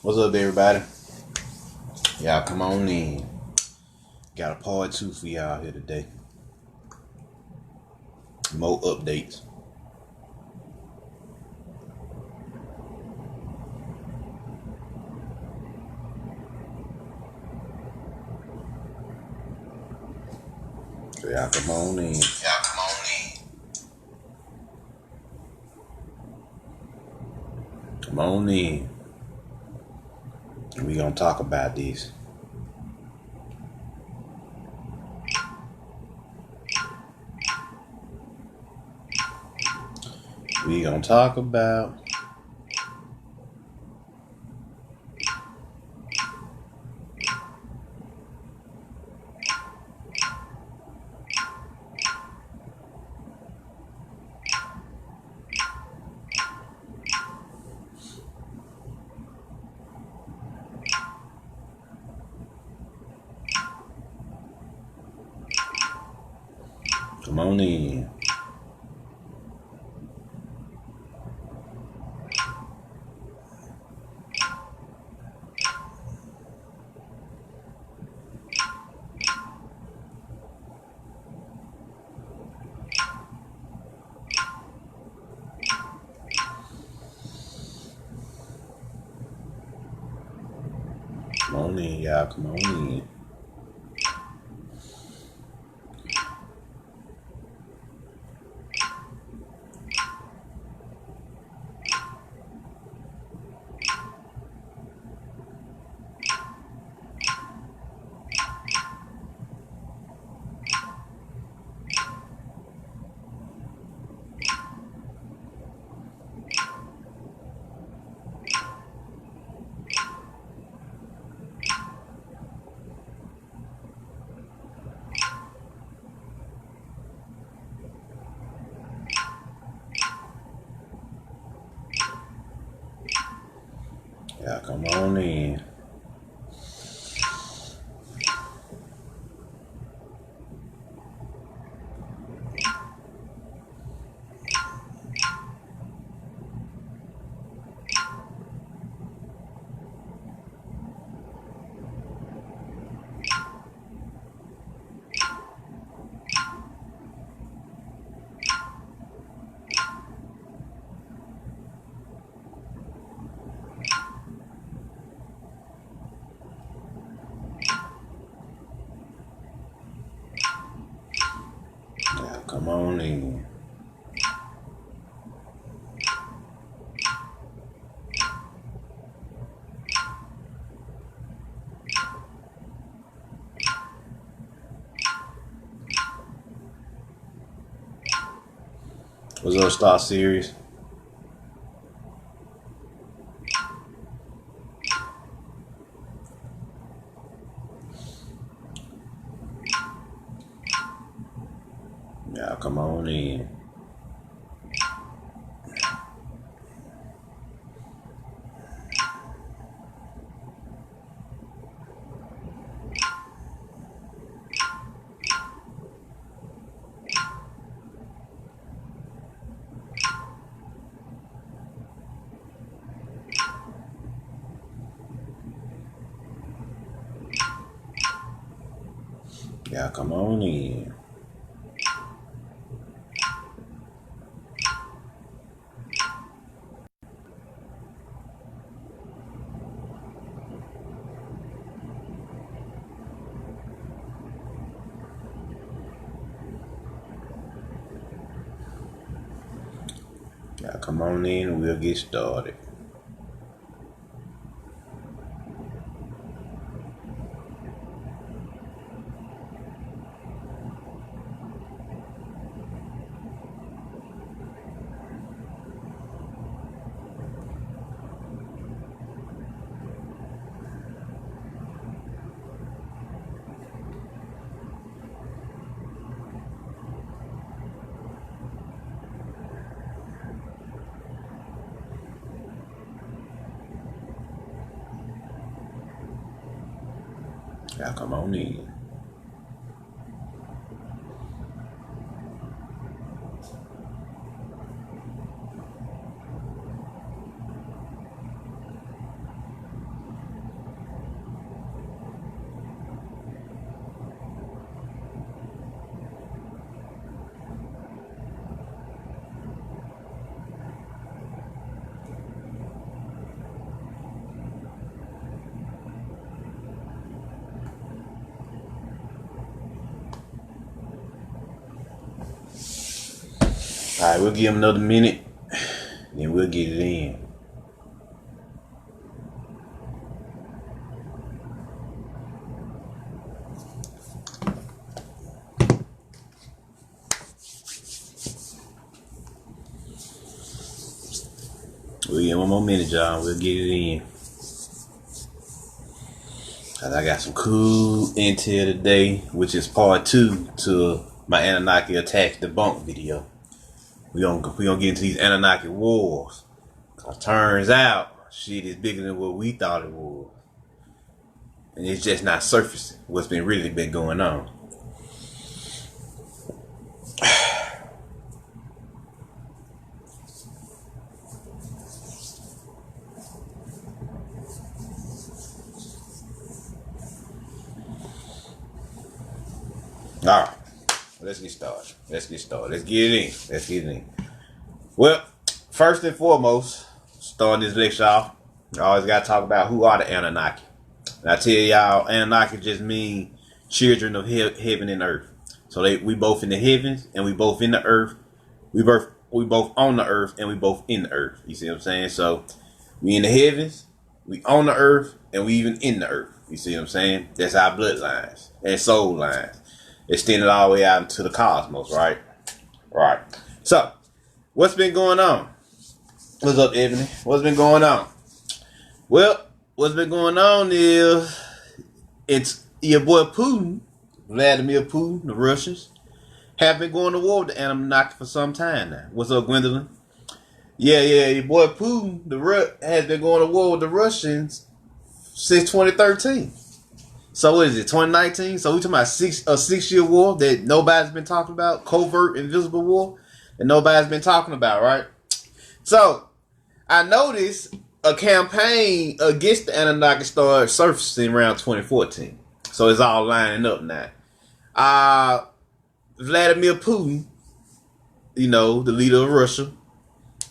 What's up, everybody? Y'all come on in. Got a part 2 for y'all here today. More updates. So y'all come on in. Come on in. We gonna talk about this. We gonna talk about come on in. Come on in, y'all. Come on in. Y'all come on in. Y'all come on in. What's up, Star Series? Y'all come on in. Y'all come on in. Y'all come on in and we'll get started. Y'all come on in. Alright, we'll give him another minute, then we'll get it in. We'll get one more minute, y'all. We'll get it in. Cause I got some cool intel today, which is part 2 to my Anunnaki attack debunk video. We gonna get into these Anunnaki wars. Cause turns out shit is bigger than what we thought it was, and it's just not surfacing what's really been going on. Alright, let's get started. Let's get it in. Well, first and foremost, starting this lecture off, I always got to talk about who are the Anunnaki. And I tell y'all, Anunnaki just mean children of heaven and earth. So we both in the heavens and we both in the earth. We both on the earth and we both in the earth. You see what I'm saying? So we in the heavens, we on the earth, and we even in the earth. You see what I'm saying? That's our bloodlines and soul lines. Extended all the way out into the cosmos, right? Right. So, what's been going on? What's up, Ebony? What's been going on? Well, what's been going on is it's your boy Putin, Vladimir Putin, the Russians, have been going to war with the Anunnaki for some time now. What's up, Gwendolyn? Yeah, your boy Putin, has been going to war with the Russians since 2013. So what is it, 2019? So we talking about a 6-year war that nobody's been talking about, covert, invisible war that nobody's been talking about, right? So I noticed a campaign against the Anunnaki started surfacing around 2014. So it's all lining up now. Vladimir Putin, the leader of Russia,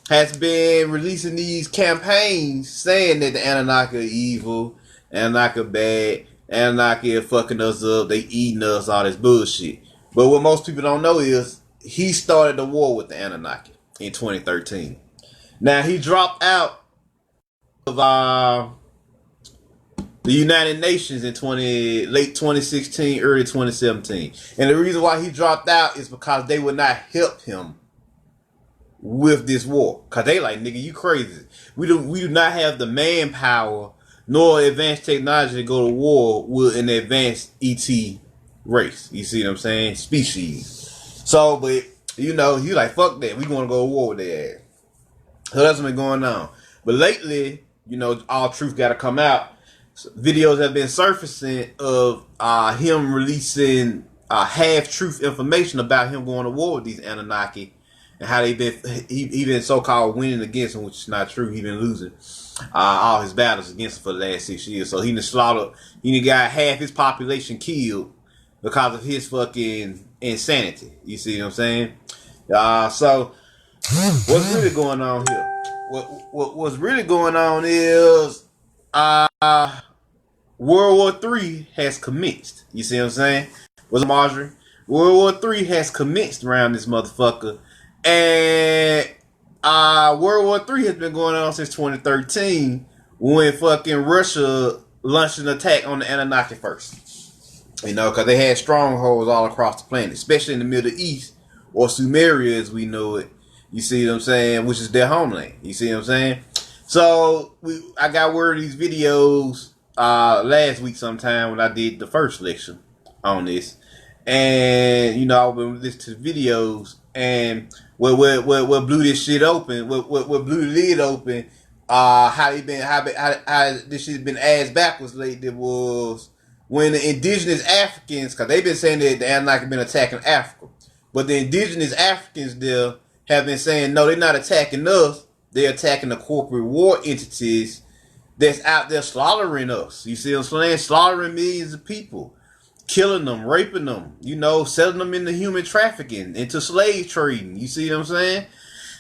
has been releasing these campaigns saying that the Anunnaki are evil, Anunnaki are bad, Anunnaki are fucking us up, they eating us, all this bullshit. But what most people don't know is he started the war with the Anunnaki in 2013. Now he dropped out of the United Nations in late 2016, early 2017. And the reason why he dropped out is because they would not help him with this war. Cause they like, nigga, you crazy. We do not have the manpower nor advanced technology to go to war with an advanced ET race. You see what I'm saying? Species. So, but he like, fuck that. We gonna go to war with their ass. So that's what's been going on. But lately, all truth gotta come out. Videos have been surfacing of him releasing half-truth information about him going to war with these Anunnaki and how he been so-called winning against them, which is not true. He been losing all his battles against them for the last 6 years. So he got half his population killed because of his fucking insanity. You see what I'm saying? So what's really going on here? What's really going on is World War III has commenced. You see what I'm saying? What's up, Marjorie? World War III has commenced around this motherfucker. And World War III has been going on since 2013 when fucking Russia launched an attack on the Anunnaki first. Because they had strongholds all across the planet, especially in the Middle East, or Sumeria as we know it. You see what I'm saying? Which is their homeland. You see what I'm saying? So I got word of these videos last week sometime when I did the first lecture on this. And, I've been listening to the videos, and what blew this shit open, what blew the lid open, how this shit's been ass backwards lately was when the indigenous Africans, because they've been saying that the Anunnaki been attacking Africa, but the indigenous Africans there have been saying, no, they're not attacking us, they're attacking the corporate war entities that's out there slaughtering us. You see what I'm saying? Slaughtering millions of people. Killing them, raping them, selling them into human trafficking, into slave trading. You see what I'm saying?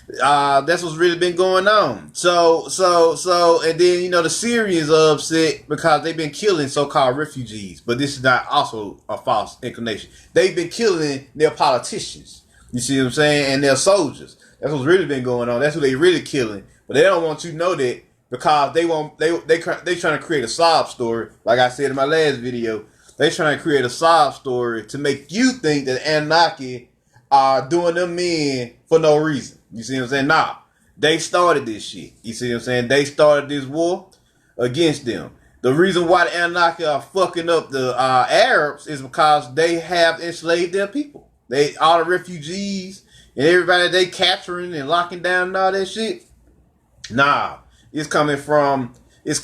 That's what's really been going on. So, and then, the Syrians are upset because they've been killing so-called refugees. But this is not also a false inclination. They've been killing their politicians. You see what I'm saying? And their soldiers. That's what's really been going on. That's who they really killing. But they don't want you to know that because they trying to create a sob story. Like I said in my last video, they trying to create a sob story to make you think that Anunnaki are doing them in for no reason. You see what I'm saying? Nah, they started this shit. You see what I'm saying? They started this war against them. The reason why the Anunnaki are fucking up the Arabs is because they have enslaved their people. All the refugees and everybody they capturing and locking down and all that shit. Nah, it's coming from the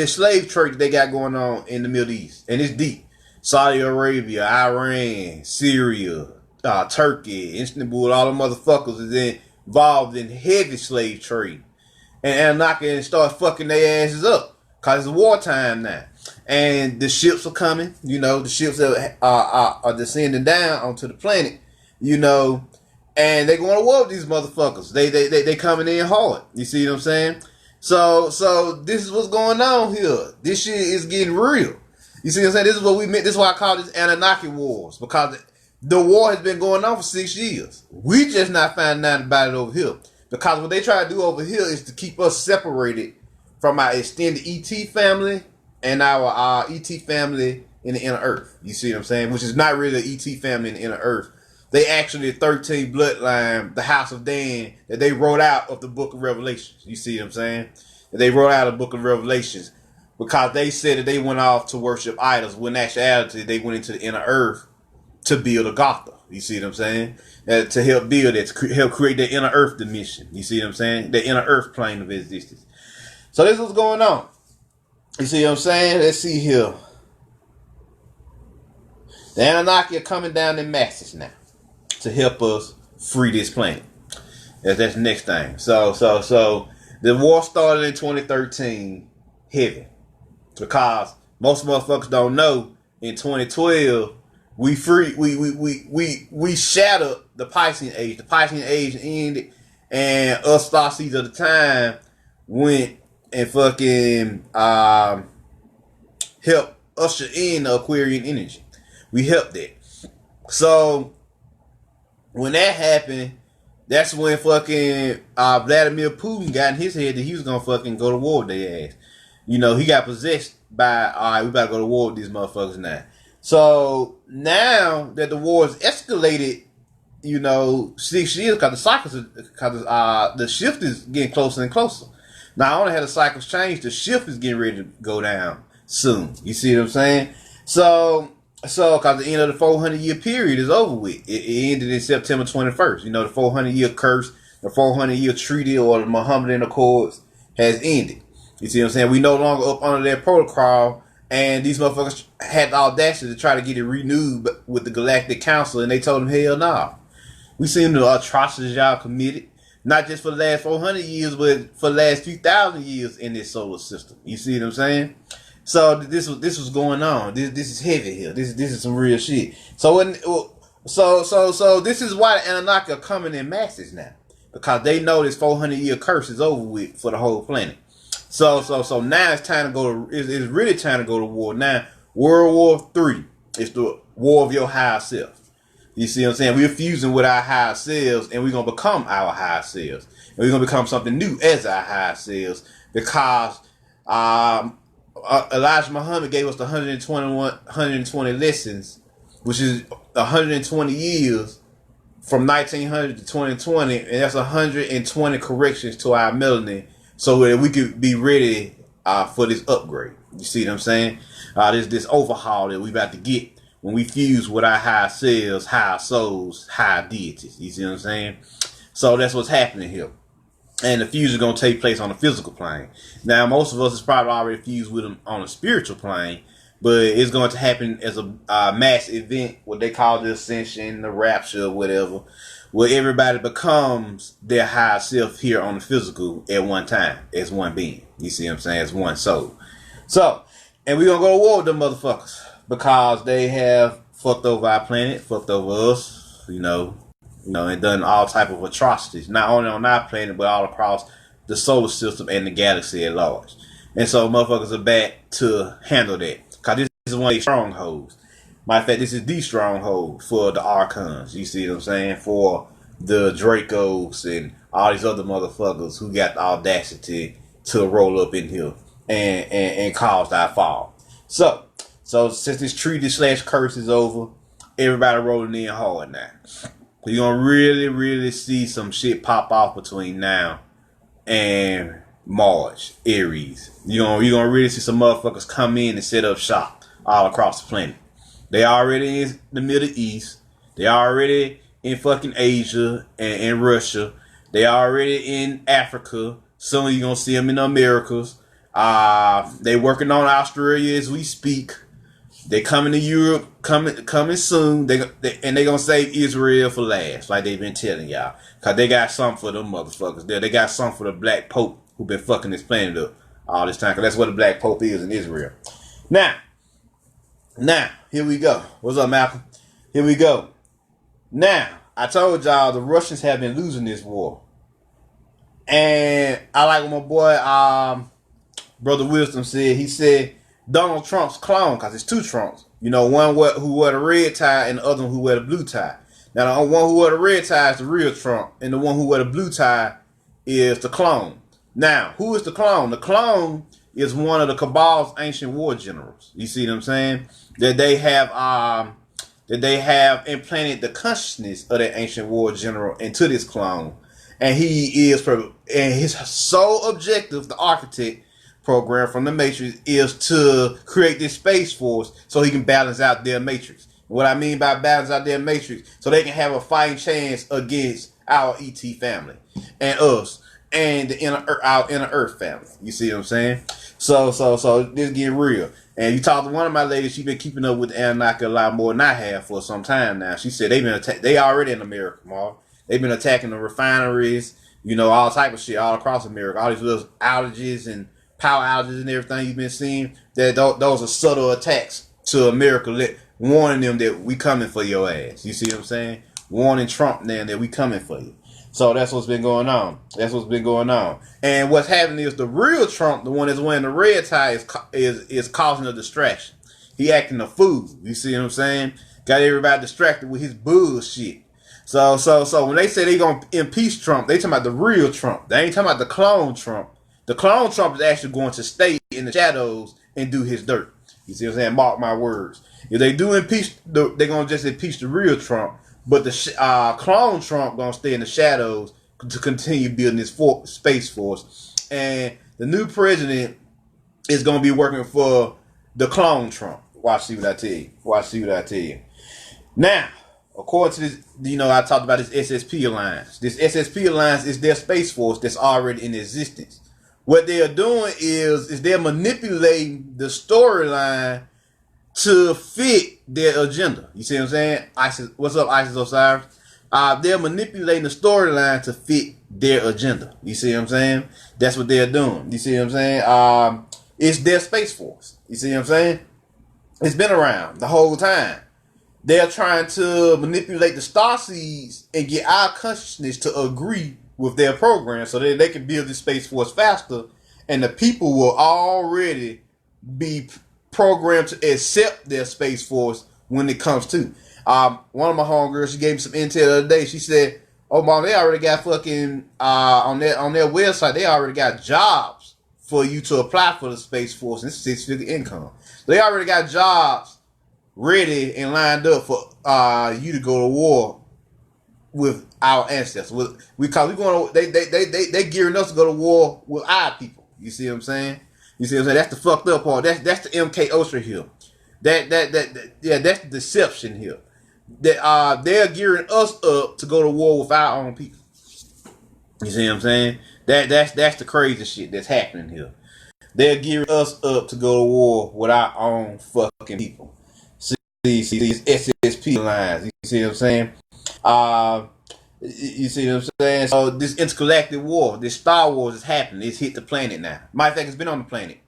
slave trade they got going on in the Middle East, and it's deep. Saudi Arabia, Iran, Syria, Turkey, Istanbul, all the motherfuckers is involved in heavy slave trade. And Anunnaki start fucking their asses up because it's wartime now. And the ships are coming, the ships are descending down onto the planet, and they going to war with these motherfuckers. They coming in hard. You see what I'm saying? So this is what's going on here. This shit is getting real. You see what I'm saying? This is what we meant. This is why I call this Anunnaki wars, because the war has been going on for 6 years. We just not finding out about it over here. Because what they try to do over here is to keep us separated from our extended ET family and our ET family in the inner earth. You see what I'm saying? Which is not really the ET family in the inner earth. They actually 13 bloodline, the house of Dan, that they wrote out of the book of Revelations. You see what I'm saying? That they wrote out of the book of Revelations because they said that they went off to worship idols, when in actuality they went into the inner earth to build a Gotha. You see what I'm saying? To help build it, to help create the inner earth dimension. You see what I'm saying? The inner earth plane of existence. So this is what's going on. You see what I'm saying? Let's see here. The Anunnaki are coming down in masses now to help us free this planet. That's the next thing. So the war started in 2013 heavy. Because most motherfuckers don't know, in 2012 we shattered the Piscean age. The Piscean age ended, and us star seeds of the time went and fucking helped usher in the Aquarian energy. We helped that. So when that happened, that's when fucking Vladimir Putin got in his head that he was gonna fucking go to war with their ass. He got possessed by, all right, we about to go to war with these motherfuckers now. So now that the war has escalated, 6 years, because the shift is getting closer and closer. Not only have the cycles changed, the shift is getting ready to go down soon. You see what I'm saying? So because the end of the 400-year period is over with. It ended in September 21st. The 400-year curse, the 400-year treaty, or the Mohammedan Accords has ended. You see what I'm saying? We no longer up under their protocol. And these motherfuckers had the audacity to try to get it renewed with the Galactic Council, and they told them, hell nah. We seen the atrocities y'all committed, not just for the last 400 years, but for the last few thousand years in this solar system. You see what I'm saying? So this was going on. This is heavy here. This is some real shit. So this is why the Anunnaki are coming in masses now, because they know this 400-year curse is over with for the whole planet. So now it's time to go to, it's really time to go to war. Now, World War III is the war of your higher self. You see what I'm saying? We're fusing with our higher selves, and we're going to become our higher selves. And we're going to become something new as our higher selves, because Elijah Muhammad gave us the 120 lessons, which is 120 years from 1900 to 2020, and that's 120 corrections to our melanin, so that we could be ready for this upgrade. You see what I'm saying? This overhaul that we about to get when we fuse with our higher selves, higher souls, higher deities. You see what I'm saying? So that's what's happening here. And the fusion is going to take place on the physical plane. Now, most of us is probably already fused with them on a spiritual plane, but it's going to happen as a mass event, what they call the ascension, the rapture, whatever, where everybody becomes their higher self here on the physical at one time, as one being. You see what I'm saying? As one soul. So, and we're going to go to war with them motherfuckers, because they have fucked over our planet, fucked over us, and done all type of atrocities, not only on our planet, but all across the solar system and the galaxy at large. And so motherfuckers are back to handle that, because this is one of the strongholds. Matter of fact, this is the stronghold for the archons. You see what I'm saying? For the Dracos and all these other motherfuckers who got the audacity to roll up in here and cause that fall. So since this treaty / curse is over, everybody rolling in hard now. You're gonna really see some shit pop off between now and March, Aries. You're gonna really see some motherfuckers come in and set up shop all across the planet. They already in the Middle East. They already in fucking Asia and Russia. They already in Africa. Soon you're gonna see them in the Americas. They working on Australia as we speak. They coming to Europe, coming soon. They gonna save Israel for last, like they've been telling y'all, cause they got something for them motherfuckers there. They got something for the Black Pope who been fucking this planet up all this time, cause that's what the Black Pope is in Israel. Now, here we go. What's up, Malcolm? Here we go. Now, I told y'all the Russians have been losing this war, and I like what my boy, Brother Wisdom said. He said Donald Trump's clone, because it's two Trumps. You know, one who wear the red tie and the other one who wear the blue tie. Now, the one who wear the red tie is the real Trump, and the one who wear the blue tie is the clone. Now, who is the clone? The clone is one of the Cabal's ancient war generals. You see what I'm saying? That they have implanted the consciousness of that ancient war general into this clone, and his sole objective, the architect program from the Matrix, is to create this space force so he can balance out their Matrix. What I mean by balance out their Matrix, so they can have a fighting chance against our ET family and us and our inner Earth family. You see what I'm saying? So this get real. And you talk to one of my ladies, she been keeping up with the Anunnaki a lot more than I have for some time now. She said they already in America, Mark. They've been attacking the refineries, you know, all type of shit all across America. All these little outages and power outages and everything you've been seeing, that those are subtle attacks to America, warning them that we coming for your ass. You see what I'm saying? Warning Trump now that we coming for you. So that's what's been going on. And what's happening is the real Trump, the one that's wearing the red tie, is causing a distraction. He acting a fool. You see what I'm saying? Got everybody distracted with his bullshit. So when they say they gonna impeach Trump, they talking about the real Trump. They ain't talking about the clone Trump. The clone Trump is actually going to stay in the shadows and do his dirt. You see what I'm saying? Mark my words. If they do impeach, they're going to just impeach the real Trump. But the clone Trump going to stay in the shadows to continue building this space force. And the new president is going to be working for the clone Trump. Watch, see what I tell you. Now, according to this, you know, I talked about this SSP alliance. This SSP alliance is their space force that's already in existence. What they are doing is they're manipulating the storyline to fit their agenda. You see what I'm saying? ISIS, what's up, ISIS Osiris? They're manipulating the storyline to fit their agenda. You see what I'm saying? That's what they're doing. You see what I'm saying? It's their space force. You see what I'm saying? It's been around the whole time. They're trying to manipulate the star seeds and get our consciousness to agree with their program so that they can build this space force faster, and the people will already be programmed to accept their space force when it comes to. One of my homegirls, she gave me some intel the other day. She said, "Oh, mom, they already got fucking on their website. They already got jobs for you to apply for the space force. And it's 6-figure income. They already got jobs ready and lined up for you to go to war with our ancestors. Because they gearing us to go to war with our people. You see what I'm saying? That's the fucked up part. That's the MK Ultra here. That's the deception here. That they're gearing us up to go to war with our own people. You see what I'm saying? That's the crazy shit that's happening here. They're gearing us up to go to war with our own fucking people. See these SSP lines. You see what I'm saying? You see what I'm saying? So this intergalactic war, this Star Wars is happening. It's hit the planet now. Matter of fact, it's been on the planet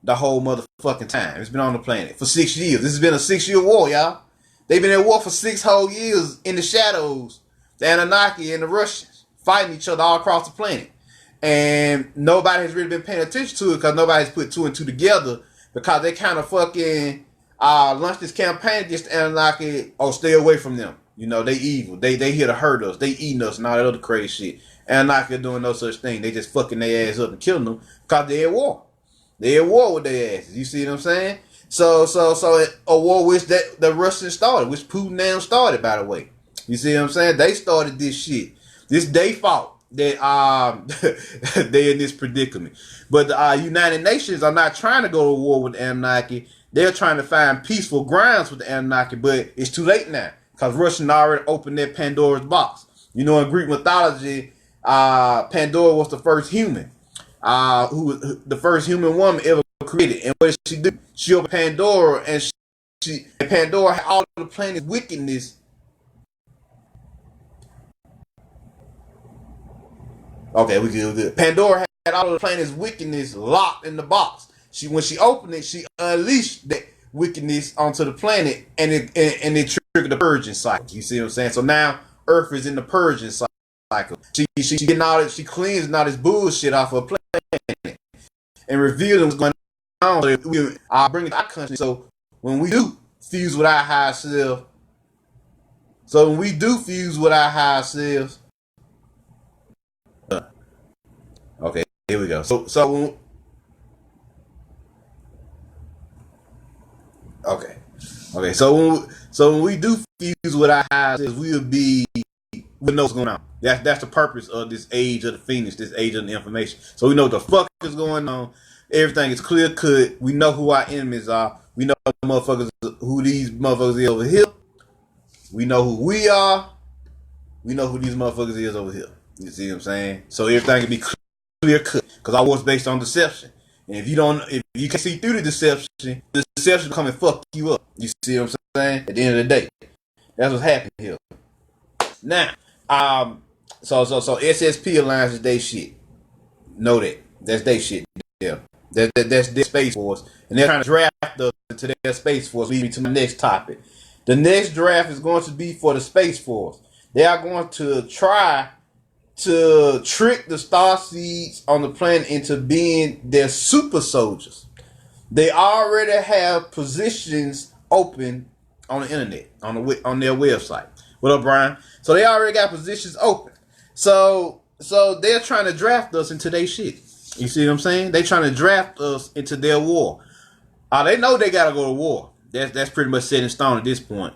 the whole motherfucking time. It's been on the planet for 6 years. This has been a 6-year war, y'all. They've been at war for 6 whole years in the shadows. The Annunaki and the Russians fighting each other all across the planet. And nobody has really been paying attention to it because nobody's put 2 and 2 together, because they kind of fucking launched this campaign against the Anunnaki. Oh, stay away from them. You know, they evil. They here to hurt us. They eating us and all that other crazy shit. Anunnaki are doing no such thing. They just fucking their ass up and killing them because they at war. They at war with their asses. You see what I'm saying? So a war which the Russians started, which Putin now started, by the way. You see what I'm saying? They started this shit. This they fault that they're in this predicament. But the United Nations are not trying to go to war with the Anunnaki. They're trying to find peaceful grounds with the Anunnaki, but it's too late now because Russia already opened their Pandora's box. You know, in Greek mythology, Pandora was the first human, who was the first human woman ever created. And what did she do? She opened Pandora, and Pandora had all the planet's wickedness. Okay, we good. Pandora had all of the planet's wickedness locked in the box. When she opened it, she unleashed that wickedness onto the planet, and it triggered the purging cycle. You see what I'm saying? So now Earth is in the purging cycle. She getting all that, she cleansing all this bullshit off her planet and revealing what's going on. So we bring it to our country. So when we do fuse with our higher self, okay, here we go. So when we do fuse with our higher selves, we know what's going on. That's the purpose of this age of the Phoenix, this age of the information. So we know what the fuck is going on. Everything is clear cut. We know who our enemies are. We know who these motherfuckers is over here. We know who we are. We know who these motherfuckers is over here. You see what I'm saying? So everything can be clear cut. Because our war's based on deception. And if you can see through the deception will come and fuck you up. You see what I'm saying? At the end of the day. That's what's happening here. Now, so SSP Alliance is they shit. Know that. That's they shit. Yeah. That's their Space Force. And they're trying to draft us into their Space Force. Lead me to my next topic. The next draft is going to be for the Space Force. They are going to try to trick the starseeds on the planet into being their super soldiers. They already have positions open on the internet, on their website. What up, Brian? So they already got positions open. So they're trying to draft us into their shit. You see what I'm saying? They trying to draft us into their war. They know they gotta go to war. That's pretty much set in stone at this point.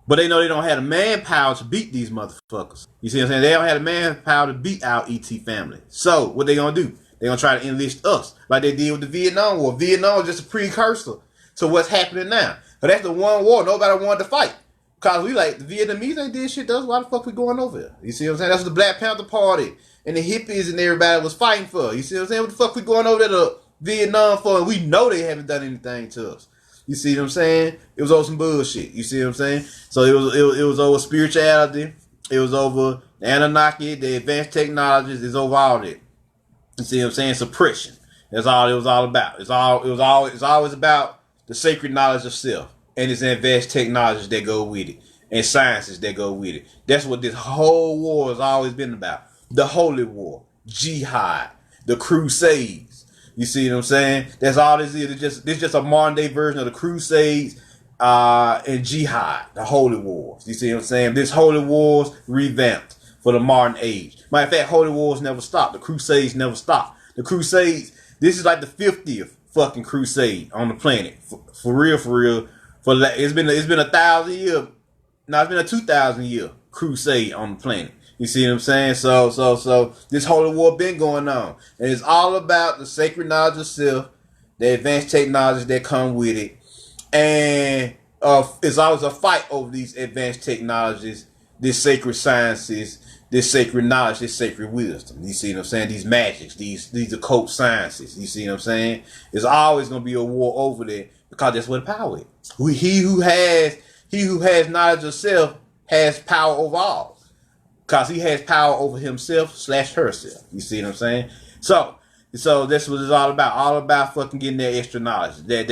But they know they don't have the manpower to beat these motherfuckers. You see what I'm saying? They don't have the manpower to beat our ET family. So what they gonna do? They gonna try to enlist us like they did with the Vietnam War. Vietnam was just a precursor to what's happening now. But that's the one war nobody wanted to fight. Cause we like the Vietnamese ain't did shit to us. Why the fuck we going over there? You see what I'm saying? That's what the Black Panther Party and the hippies and everybody was fighting for. You see what I'm saying? What the fuck we going over there to Vietnam for? And we know they haven't done anything to us. You see what I'm saying? It was over some bullshit. You see what I'm saying? So it was over spirituality. It was over the Anunnaki, the advanced technologies. It's over all that. You see what I'm saying? Suppression. That's all it was all about. It's always about the sacred knowledge of self and its advanced technologies that go with it and sciences that go with it. That's what this whole war has always been about. The Holy War, Jihad, the Crusades. You see what I'm saying? That's all this is. It's just a modern day version of the Crusades and Jihad, the Holy Wars. You see what I'm saying? This Holy Wars revamped for the modern age. Matter of fact, Holy Wars never stopped. The Crusades never stopped. The Crusades, this is like the 50th fucking crusade on the planet. For real. It's been 1,000 year. No, it's been a 2,000 year crusade on the planet. You see what I'm saying? So this Holy War been going on. And it's all about the sacred knowledge of self, the advanced technologies that come with it. And it's always a fight over these advanced technologies, this sacred sciences, this sacred knowledge, this sacred wisdom. You see what I'm saying? These magics, these occult sciences. You see what I'm saying? There's always going to be a war over there because that's where the power is. He who has knowledge of self has power over all. Because he has power over himself/herself. You see what I'm saying? So that's what it's all about. All about fucking getting that extra knowledge. That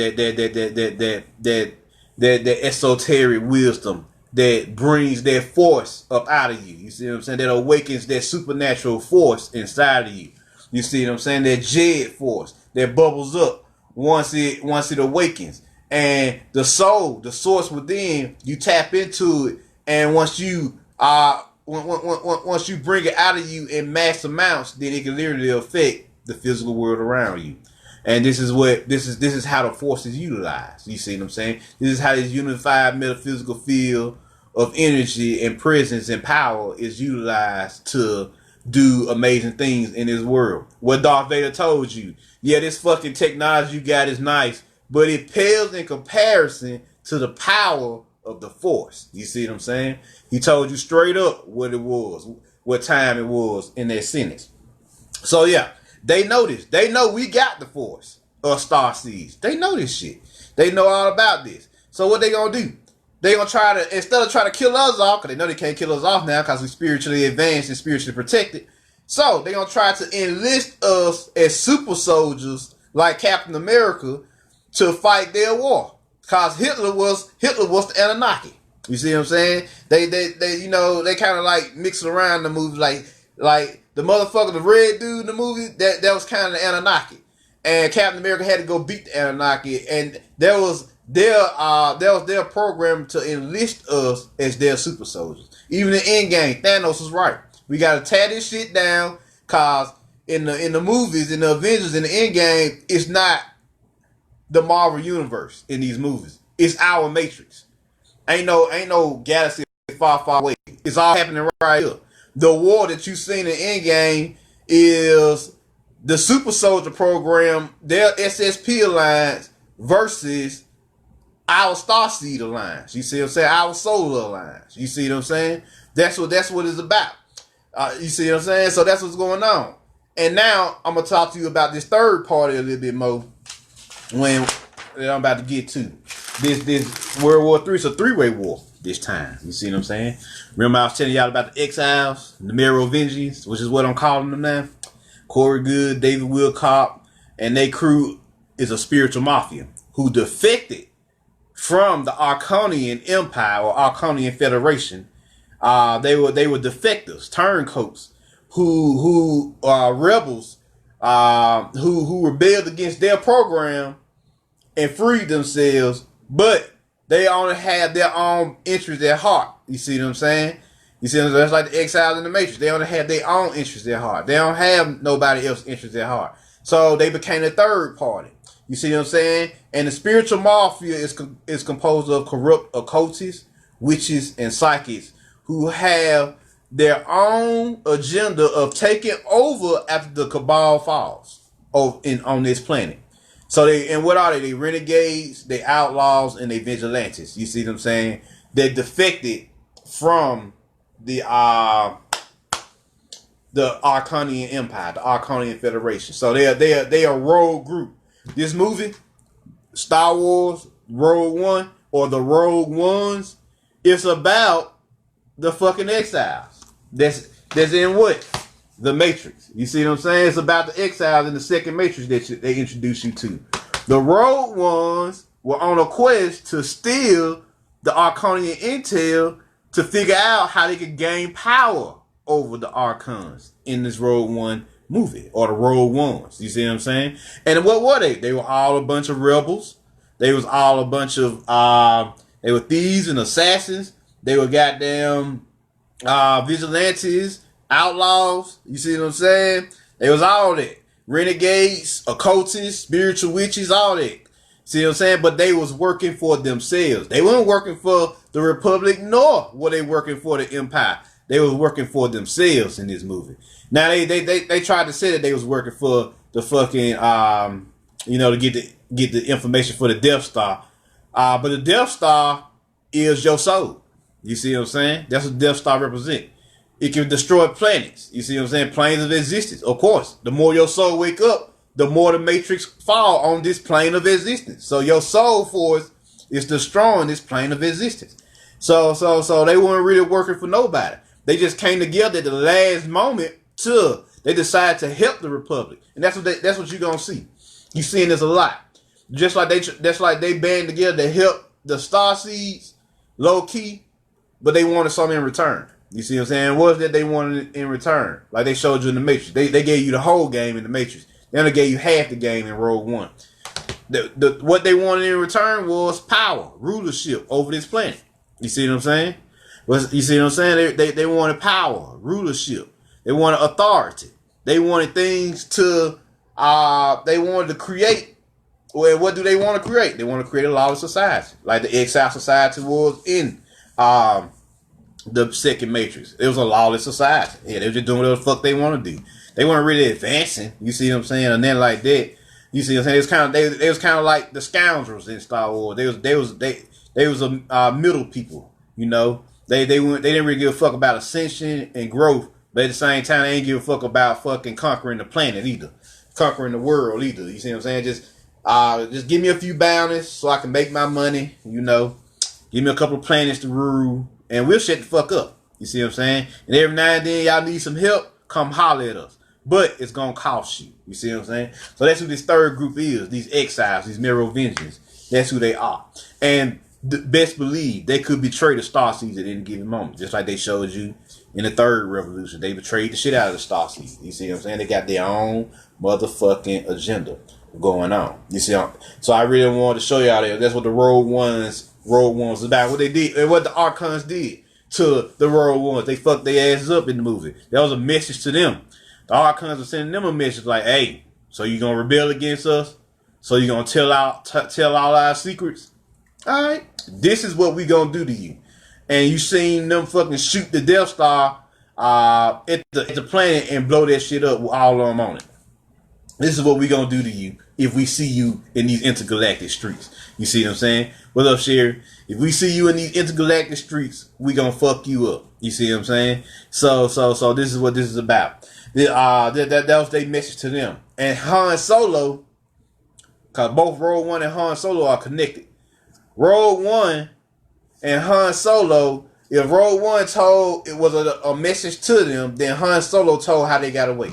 esoteric wisdom that brings that force up out of you. You see what I'm saying? That awakens that supernatural force inside of you. You see what I'm saying? That Jedi force that bubbles up once it awakens. And the soul, the source within, you tap into it And once you once you bring it out of you in mass amounts, then it can literally affect the physical world around you. And this is how the force is utilized. You see what I'm saying? This is how this unified metaphysical field of energy and presence and power is utilized to do amazing things in this world. What Darth Vader told you, yeah, this fucking technology you got is nice, but it pales in comparison to the power of the force. You see what I'm saying? He told you straight up what it was, what time it was in that sentence. So yeah, they know this. They know we got the force of star seeds. They know this shit. They know all about this. So what they gonna do? They gonna try to, instead of trying to kill us off, because they know they can't kill us off now because we spiritually advanced and spiritually protected. So they gonna try to enlist us as super soldiers like Captain America to fight their war. Cause Hitler was the Anunnaki. You see what I'm saying? They you know, they kind of like mix around the movie, like the motherfucker, the red dude in the movie, that was kind of the Anunnaki. And Captain America had to go beat the Anunnaki, and there was their program to enlist us as their super soldiers. Even in Endgame, Thanos was right. We gotta tear this shit down, cause in the movies, in the Avengers, in the Endgame, it's not the Marvel universe in these movies. It's our Matrix. Ain't no galaxy far away. It's all happening right here. The war that you seen in Endgame is the Super Soldier program, their SSP alliance versus our Starseed alliance. You see what I'm saying? Our Solar alliance. You see what I'm saying? That's what it's about. You see what I'm saying? So that's what's going on. And now I'm gonna talk to you about this third party a little bit more. When I'm about to get to this World War III, it's a three-way war this time. You see what I'm saying? Remember I was telling y'all about the Exiles, the Merovingians, which is what I'm calling them now. Corey Good, David Wilcock, and their crew is a spiritual mafia who defected from the Arconian Empire or Arconian Federation. They were defectors, turncoats, who are rebels, who rebelled against their program and freed themselves, but they only have their own interests at heart. You see what I'm saying? You see what I'm saying? That's like the Exiles in the Matrix. They only have their own interests at heart. They don't have nobody else's interests at heart. So they became the third party. You see what I'm saying? And the spiritual mafia is composed of corrupt occultists, witches, and psychics who have their own agenda of taking over after the cabal falls on this planet. So what are they? They renegades, they outlaws, and they vigilantes. You see what I'm saying? They defected from the Arconian Empire, the Arconian Federation. So they are a rogue group. This movie, Star Wars Rogue One or the Rogue Ones, it's about the fucking exiles. That's in what? The Matrix. You see what I'm saying? It's about the exiles in the second Matrix that they introduce you to. The Rogue Ones were on a quest to steal the Arconian intel to figure out how they could gain power over the Archons in this Rogue One movie, or the Rogue Ones. You see what I'm saying? And what were they? They were all a bunch of rebels. They was all a bunch of they were thieves and assassins. They were goddamn vigilantes, outlaws. You see what I'm saying? They was all that. Renegades, occultists, spiritual witches, all that. See what I'm saying? But they was working for themselves. They weren't working for the Republic, nor were they working for the Empire. They was working for themselves in this movie. Now they tried to say that they was working for the fucking to get the information for the Death Star. But the Death Star is your soul. You see what I'm saying? That's what the Death Star represent. It can destroy planets. You see what I'm saying? Planes of existence. Of course, the more your soul wake up, the more the Matrix fall on this plane of existence. So your soul force is destroying this plane of existence. So they weren't really working for nobody. They just came together at the last moment they decided to help the Republic. And that's what you're gonna see. You're seeing this a lot. Just like they band together to help the Starseeds low key, but they wanted something in return. You see what I'm saying? What was that they wanted in return? Like they showed you in the Matrix. They gave you the whole game in the Matrix. They only gave you half the game in Rogue One. What they wanted in return was power, rulership over this planet. You see what I'm saying? You see what I'm saying? They wanted power, rulership. They wanted authority. They wanted things to, they wanted to create. Well, what do they want to create? They want to create a lawless society, like the exile society was in the second Matrix. It was a lawless society. Yeah, they were just doing whatever the fuck they want to do. They weren't really advancing. You see what I'm saying? And then like that, you see what I'm saying? It was kind of they was kind of like the scoundrels in Star Wars. They was a middle people. You know, they didn't really give a fuck about ascension and growth, but at the same time they ain't give a fuck about fucking conquering the planet either, conquering the world either. You see what I'm saying? Just give me a few bounties so I can make my money. You know, give me a couple of planets to rule, and we'll shut the fuck up. You see what I'm saying? And every now and then y'all need some help, come holler at us. But it's gonna cost you. You see what I'm saying? So that's who this third group is. These exiles, these Merovingians. That's who they are. And best believe they could betray the Star Seeds at any given moment. Just like they showed you in the third revolution. They betrayed the shit out of the Star Seeds. You see what I'm saying? They got their own motherfucking agenda going on. You see? So I really wanted to show y'all that. That's what the Rogue Ones was about. What they did and what the Archons did to the Rogue Ones. They fucked their asses up in the movie. That was a message to them. The Archons were sending them a message like, hey, so you gonna rebel against us? So you gonna tell all our secrets? Alright, this is what we gonna do to you. And you seen them fucking shoot the Death Star at the planet and blow that shit up with all of them on it. This is what we gonna do to you if we see you in these intergalactic streets. You see what I'm saying? What up, Sherry? If we see you in these intergalactic streets, we gonna fuck you up. You see what I'm saying? So this is what this is about. That was their message to them. And Han Solo, because both Rogue One and Han Solo are connected. Rogue One and Han Solo, if Rogue One told it was a message to them, then Han Solo told how they got away.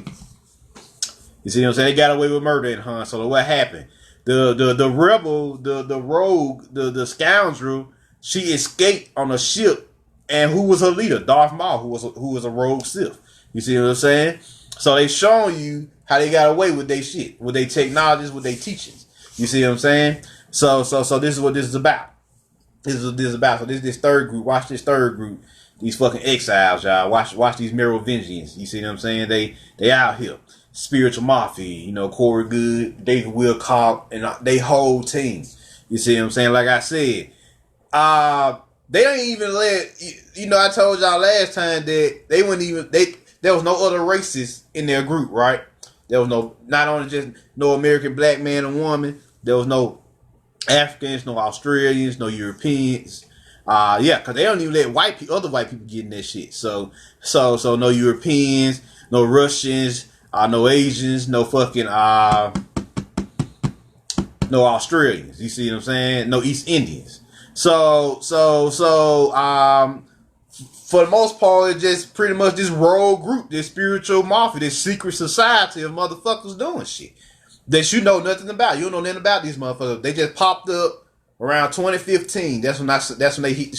You see what I'm saying? They got away with murder in Han Solo. What happened? The rebel, the rogue, the scoundrel, she escaped on a ship, and who was her leader? Darth Maul, who was a rogue Sith. You see what I'm saying? So they showing you how they got away with their shit, with their technologies, with their teachings. You see what I'm saying? So this is what this is about. This is what this is about. So this third group. Watch this third group. These fucking exiles, y'all. Watch these Merovingians. You see what I'm saying? They out here. Spiritual mafia. You know, Corey Good, David Wilcock, and they whole team. You see what I'm saying? Like I said, they don't even let. You know, I told y'all last time that they wouldn't even there was no other races in their group, right? There was not only just no American black man and woman. There was no Africans, no Australians, no Europeans. Yeah, because they don't even let other white people get in that shit. So no Europeans, no Russians, no Asians, no fucking no Australians. You see what I'm saying? No East Indians. So for the most part, it's just pretty much this rogue group, this spiritual mafia, this secret society of motherfuckers doing shit that you know nothing about. You don't know nothing about these motherfuckers. They just popped up around 2015. That's when they hit the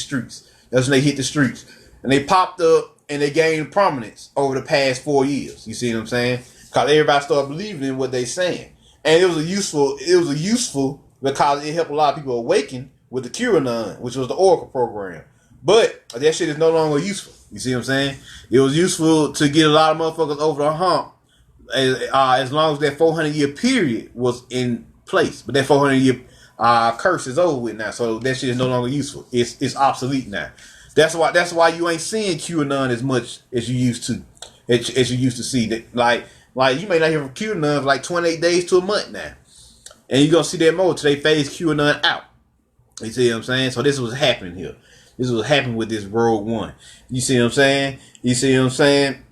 streets. And they popped up and they gained prominence over the past 4 years. You see what I'm saying? Because everybody started believing in what they saying. And it was useful because it helped a lot of people awaken with the QAnon, which was the Oracle program. But that shit is no longer useful. You see what I'm saying? It was useful to get a lot of motherfuckers over the hump as long as that 400-year period was in place. But that 400-year curse is over with now, so that shit is no longer useful. It's obsolete now. That's why you ain't seeing QAnon as much as you used to. As you used to see that, like you may not hear from QAnon for like 28 days to a month now, and you're gonna see that more till they phase QAnon out. You see what I'm saying? So this was happening here. This was happening with this Rogue One. You see what I'm saying?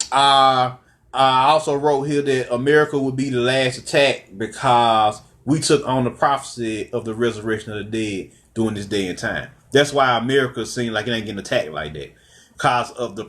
I also wrote here that America would be the last attack because we took on the prophecy of the resurrection of the dead during this day and time. That's why America seems like it ain't getting attacked like that. Because of the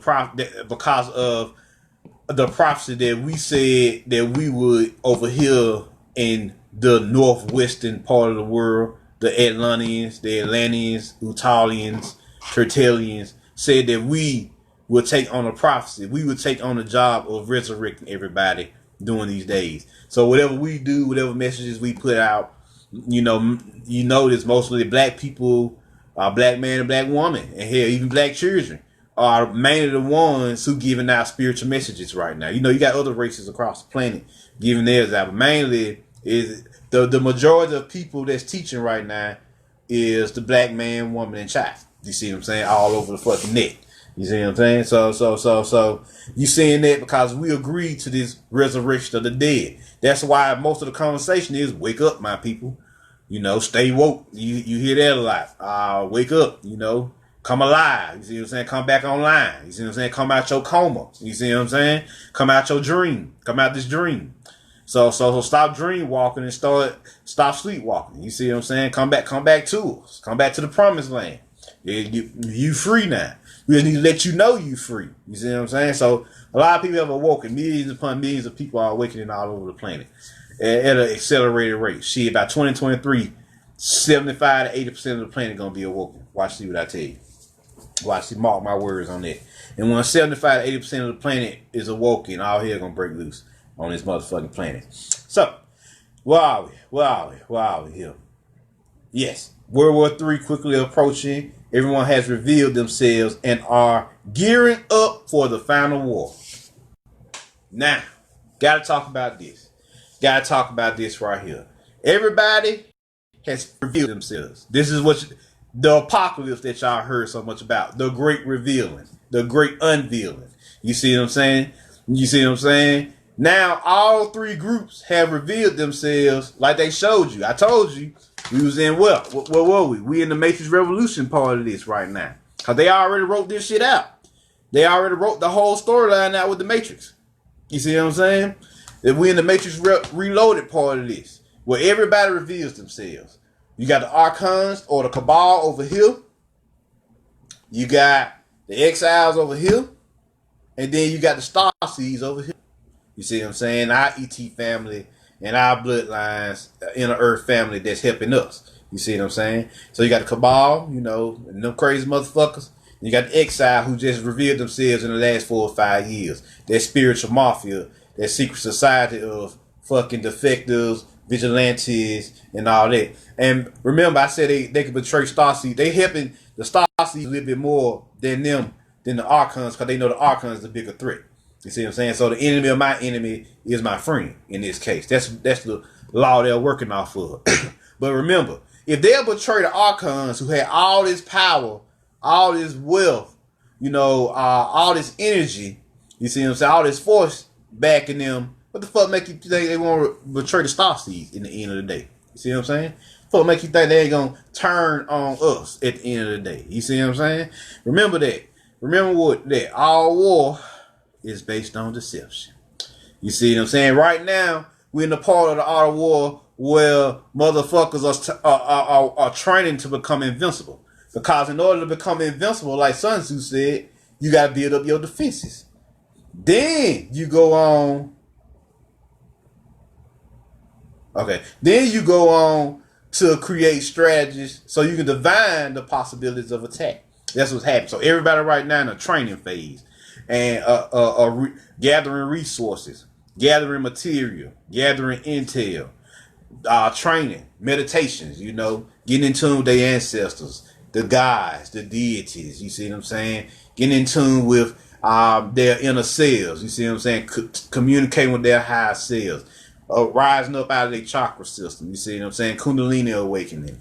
prophecy that we said that we would over here in the northwestern part of the world, the Atlanteans, Utalians, Tertullians said that we would take on a prophecy. We would take on the job of resurrecting everybody during these days. So whatever we do, whatever messages we put out, you notice mostly black people, black man and black woman, and hell, even black children are mainly the ones who giving out spiritual messages right now. You know, you got other races across the planet giving theirs out, but mainly is the majority of people that's teaching right now is the black man, woman, and child. You see what I'm saying? All over the fucking net. You see what I'm saying? So you seeing that because we agreed to this resurrection of the dead. That's why most of the conversation is wake up, my people. You know, stay woke. You hear that a lot. Wake up, you know, come alive. You see what I'm saying? Come back online. You see what I'm saying? Come out your coma. You see what I'm saying? Come out your dream. Come out this dream. So stop dream walking and stop sleepwalking. You see what I'm saying? Come back to us. Come back to the promised land. You free now. We just need to let you know you free. You see what I'm saying? So a lot of people have awoken. Millions upon millions of people are awakening all over the planet at an accelerated rate. Shit, by 2023, 75 to 80% of the planet gonna be awoken. Watch, see what I tell you. Watch, mark my words on that. And when 75 to 80% of the planet is awoken, all hell gonna break loose on this motherfucking planet. So, where are we here? Yes, World War III quickly approaching. Everyone has revealed themselves and are gearing up for the final war. Now, gotta talk about this. Gotta talk about this right here. Everybody has revealed themselves. This is what the apocalypse that y'all heard so much about. The great revealing. The great unveiling. You see what I'm saying? You see what I'm saying? Now, all three groups have revealed themselves like they showed you. I told you. We was in what were we? We in the Matrix Revolution part of this right now. Because they already wrote this shit out. They already wrote the whole storyline out with the Matrix. You see what I'm saying? That we in the Matrix Reloaded part of this. Where everybody reveals themselves. You got the Archons or the Cabal over here. You got the Exiles over here. And then you got the Starseeds over here. You see what I'm saying? Our ET family and our bloodlines in the Earth family that's helping us. You see what I'm saying? So you got the Cabal, you know, and them crazy motherfuckers. And you got the Exile who just revealed themselves in the last 4 or 5 years. That spiritual mafia, that secret society of fucking defectives, vigilantes, and all that. And remember, I said they could betray Starseed. They helping the Starseed a little bit more than the Archons, because they know the Archons is a bigger threat. You see what I'm saying? So the enemy of my enemy is my friend in this case. That's the law they're working off of. But remember, if they'll betray the Archons who had all this power, all this wealth, you know, all this energy, you see what I'm saying, all this force backing them, what the fuck make you think they want to betray the Starseeds in the end of the day? You see what I'm saying? What make you think they ain't going to turn on us at the end of the day? You see what I'm saying? Remember that. Remember what that all war is based on deception. You see what I'm saying? Right now, we're in the part of the art of war where motherfuckers are training to become invincible. Because in order to become invincible, like Sun Tzu said, you got to build up your defenses. Then you go on. Okay. Then you go on to create strategies so you can divine the possibilities of attack. That's what's happening. So everybody right now in a training phase. And gathering resources, gathering material, gathering intel, training, meditations, you know, getting in tune with their ancestors, the gods, the deities, you see what I'm saying? Getting in tune with their inner selves, you see what I'm saying? Communicating with their higher selves, rising up out of their chakra system, you see what I'm saying? Kundalini awakening,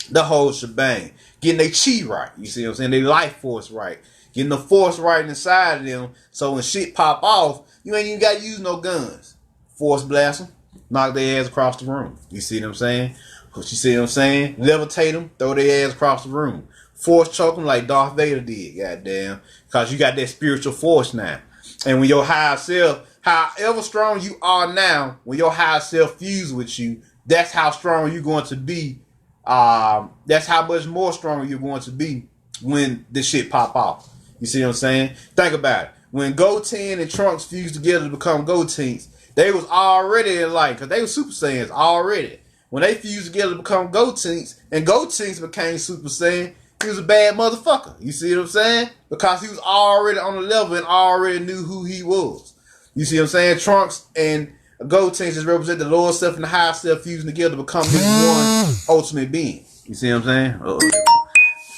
the whole shebang, getting their chi right, you see what I'm saying? Their life force right. Getting the force right inside of them, so when shit pop off, you ain't even got to use no guns. Force blast them, knock their ass across the room. You see what I'm saying? You see what I'm saying? Levitate them, throw their ass across the room. Force choke them like Darth Vader did, goddamn. Because you got that spiritual force now. And when your higher self, however strong you are now, when your higher self fuses with you, that's how strong you're going to be. That's how much more stronger you're going to be when this shit pop off. You see what I'm saying? Think about it. When Goten and Trunks fused together to become Gotens, they was already enlightened because they were Super Saiyans already. When they fused together to become Gotens and Gotens became Super Saiyan, he was a bad motherfucker. You see what I'm saying? Because he was already on the level and already knew who he was. You see what I'm saying? Trunks and Gotens just represent the lower self and the higher self fusing together to become this one ultimate being. You see what I'm saying?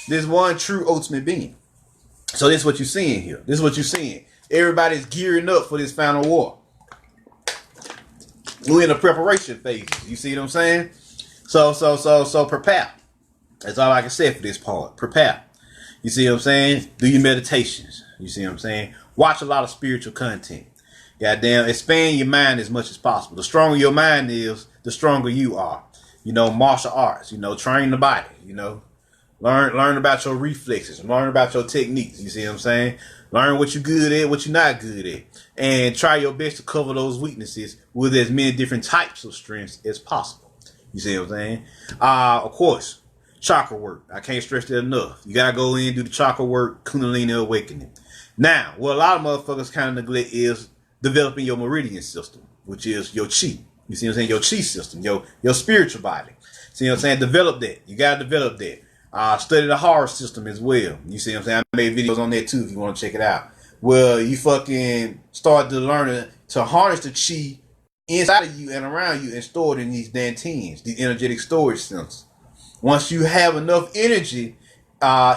This one true ultimate being. So this is what you're seeing here. This is what you're seeing. Everybody's gearing up for this final war. We're in the preparation phase. You see what I'm saying? So prepare. That's all I can say for this part. Prepare. You see what I'm saying? Do your meditations. You see what I'm saying? Watch a lot of spiritual content. Goddamn, expand your mind as much as possible. The stronger your mind is, the stronger you are. You know, martial arts. You know, train the body. You know, learn about your reflexes. Learn about your techniques. You see what I'm saying? Learn what you're good at, what you're not good at, and try your best to cover those weaknesses with as many different types of strengths as possible. You see what I'm saying? Of course, chakra work. I can't stress that enough. You gotta go in and do the chakra work, Kundalini awakening. Now, what a lot of motherfuckers kind of neglect is developing your meridian system, which is your chi. You see what I'm saying? Your chi system, your spiritual body. See what I'm saying? Develop that. You gotta develop that. Study the horror system as well. You see what I'm saying? I made videos on that too if you want to check it out. Well, you fucking start to learn to harness the chi inside of you and around you and store it in these dantines, these energetic storage centers. Once you have enough energy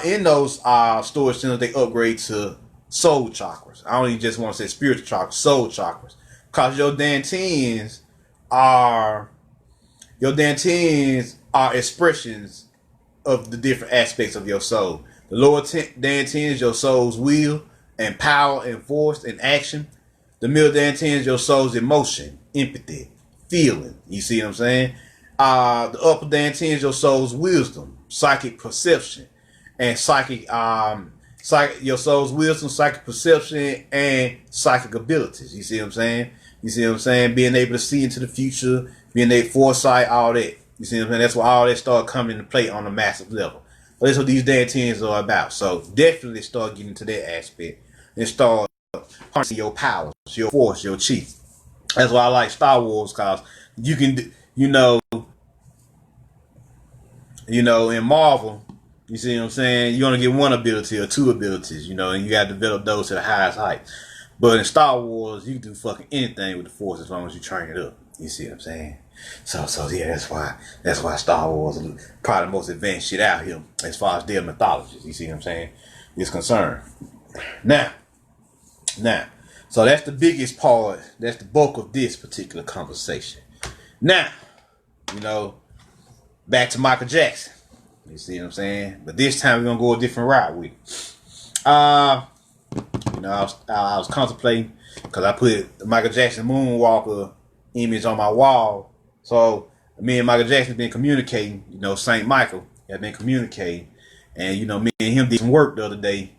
in those storage centers, they upgrade to soul chakras. I don't even just want to say spiritual chakras, soul chakras. Because your dantines are expressions of the different aspects of your soul. The lower dantine is your soul's will and power and force and action. The middle dantine is your soul's emotion, empathy, feeling. You see what I'm saying? The upper dantine is your soul's wisdom, psychic perception, and your soul's wisdom, psychic perception, and psychic abilities. You see what I'm saying? You see what I'm saying? Being able to see into the future, being able to foresight, all that. You see what I'm saying? That's why all that start coming into play on a massive level. But that's what these dantines are about. So definitely start getting to that aspect and start harnessing your powers, your force, your chi. That's why I like Star Wars, because you can, in Marvel, you see what I'm saying? You're going to get one ability or two abilities, and you got to develop those to the highest height. But in Star Wars, you can do fucking anything with the force as long as you train it up. You see what I'm saying? So yeah, that's why Star Wars is probably the most advanced shit out here as far as their mythology. You see what I'm saying? Is concerned. Now, so that's the biggest part. That's the bulk of this particular conversation. Now, back to Michael Jackson. You see what I'm saying? But this time we're gonna go a different route with it. I was contemplating because I put the Michael Jackson Moonwalker image on my wall. So me and Michael Jackson been communicating. Saint Michael had been communicating, and me and him did some work the other day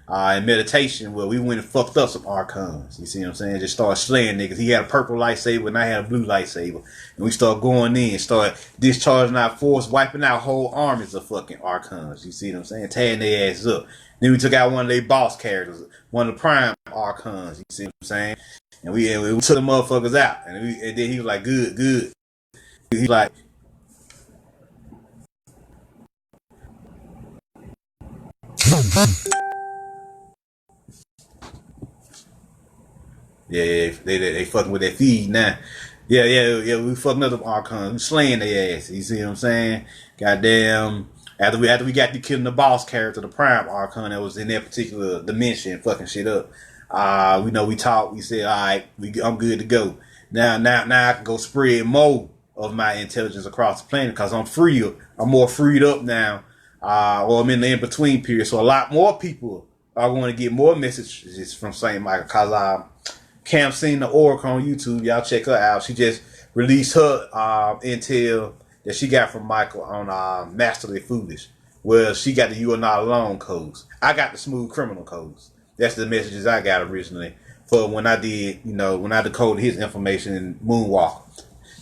in meditation where we went and fucked up some archons. You see what I'm saying? Just started slaying niggas. He had a purple lightsaber and I had a blue lightsaber, and we started going in, started discharging our force, wiping out whole armies of fucking archons. You see what I'm saying? Tearing their asses up. Then we took out one of their boss characters, one of the prime archons. You see what I'm saying? And we took the motherfuckers out, and then he was like, good. He's like, yeah, they fucking with that feed now. Yeah, we fucking up them archons. We slaying their ass. You see what I'm saying? Goddamn. After we got to killing the boss character, the prime archon that was in that particular dimension, fucking shit up. We talked. We said, all right, I'm good to go. Now I can go spread more of my intelligence across the planet because I'm free. I'm more freed up now. Or I'm in the in-between period. So a lot more people are going to get more messages from Saint Michael because Cam seen the Oracle on YouTube. Y'all check her out. She just released her intel that she got from Michael on Master the Foolish. Well, she got the You Are Not Alone codes. I got the Smooth Criminal codes. That's the messages I got originally for when I did, when I decoded his information in Moonwalk.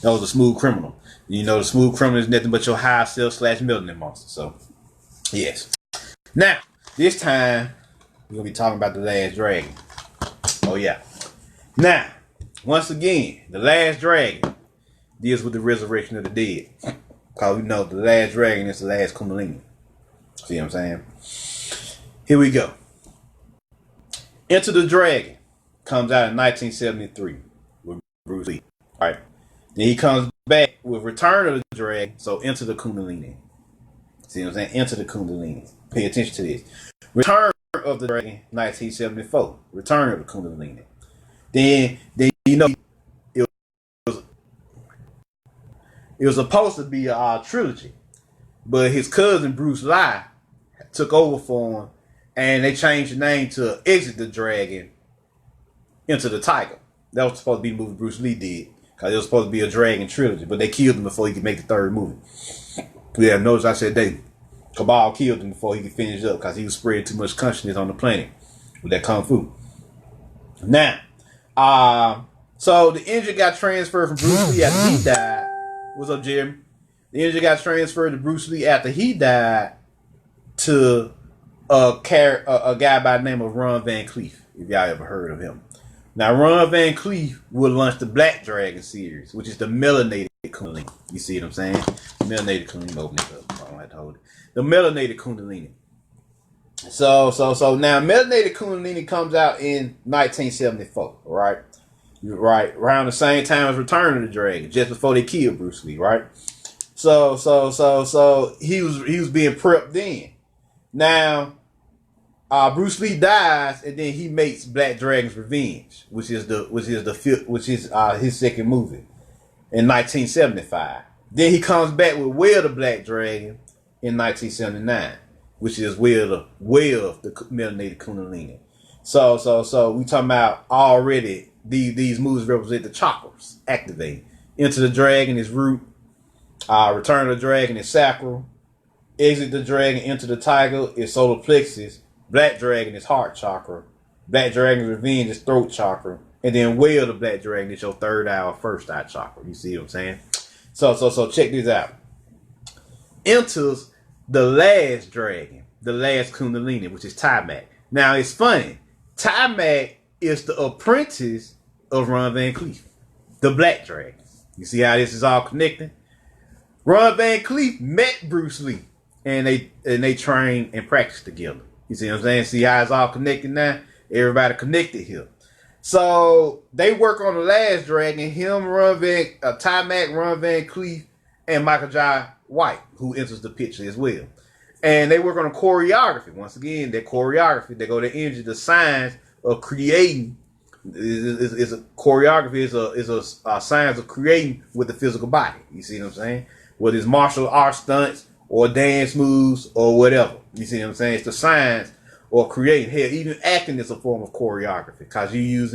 That was a Smooth Criminal. The Smooth Criminal is nothing but your high self / melanin monster. So, yes. Now, this time, we're going to be talking about the Last Dragon. Oh, yeah. Now, once again, the Last Dragon deals with the resurrection of the dead. Because we know the Last Dragon is the last Kundalini. See what I'm saying? Here we go. Enter the Dragon comes out in 1973 with Bruce Lee. All right. Then he comes back with Return of the Dragon. So Enter the Kundalini. See what I'm saying? Enter the Kundalini. Pay attention to this. Return Return of the Dragon, 1974. Return of the Kundalini. Then you know it was supposed to be a trilogy, but his cousin Bruce Lee took over for him, and they changed the name to Exit the Dragon, Into the Tiger. That was supposed to be the movie Bruce Lee did, because it was supposed to be a dragon trilogy, but they killed him before he could make the third movie. Yeah, notice I said they. Cabal killed him before he could finish up because he was spreading too much consciousness on the planet with that kung fu. Now, so the energy got transferred from Bruce Lee after he died. What's up, Jeremy? The energy got transferred to Bruce Lee after he died to a guy by the name of Ron Van Cleef, if y'all ever heard of him. Now, Ron Van Cleef will launch the Black Dragon series, which is the melanated Kundalini. You see what I'm saying? Melanated Kundalini. Open it up. I don't have to hold it. The melanated Kundalini. So now melanated Kundalini comes out in 1974, right? Right, around the same time as Return of the Dragon, just before they killed Bruce Lee, right? So he was being prepped then. Now, Bruce Lee dies, and then he makes Black Dragon's Revenge, which is his second movie in 1975. Then he comes back with Will the Black Dragon in 1979, which is Will of the melanated Kundalini. So we talking about already these movies represent the chakras activating. Into the Dragon is root. Return of the Dragon is sacral. Exit the Dragon, Into the Tiger is solar plexus. Black Dragon is heart chakra. Black Dragon's Revenge is throat chakra. And then Will the Black Dragon is your third eye or first eye chakra. You see what I'm saying? So check this out. Enters the last dragon, the last Kundalini, which is Tiamat. Now it's funny. Tiamat is the apprentice of Ron Van Cleef, the Black Dragon. You see how this is all connecting? Ron Van Cleef met Bruce Lee, and they trained and practiced together. You see what I'm saying? See how it's all connected now? Everybody connected here. So they work on the last dragon. Him, Tiamat, Ron Van Cleef, and Michael Jai White, who enters the picture as well. And they work on a choreography. Once again, that choreography, they go to energy, the science of creating. Is a choreography is a science of creating with the physical body. You see what I'm saying? Whether it's martial arts stunts or dance moves or whatever. You see what I'm saying? It's the science or creating. Hell, even acting is a form of choreography because you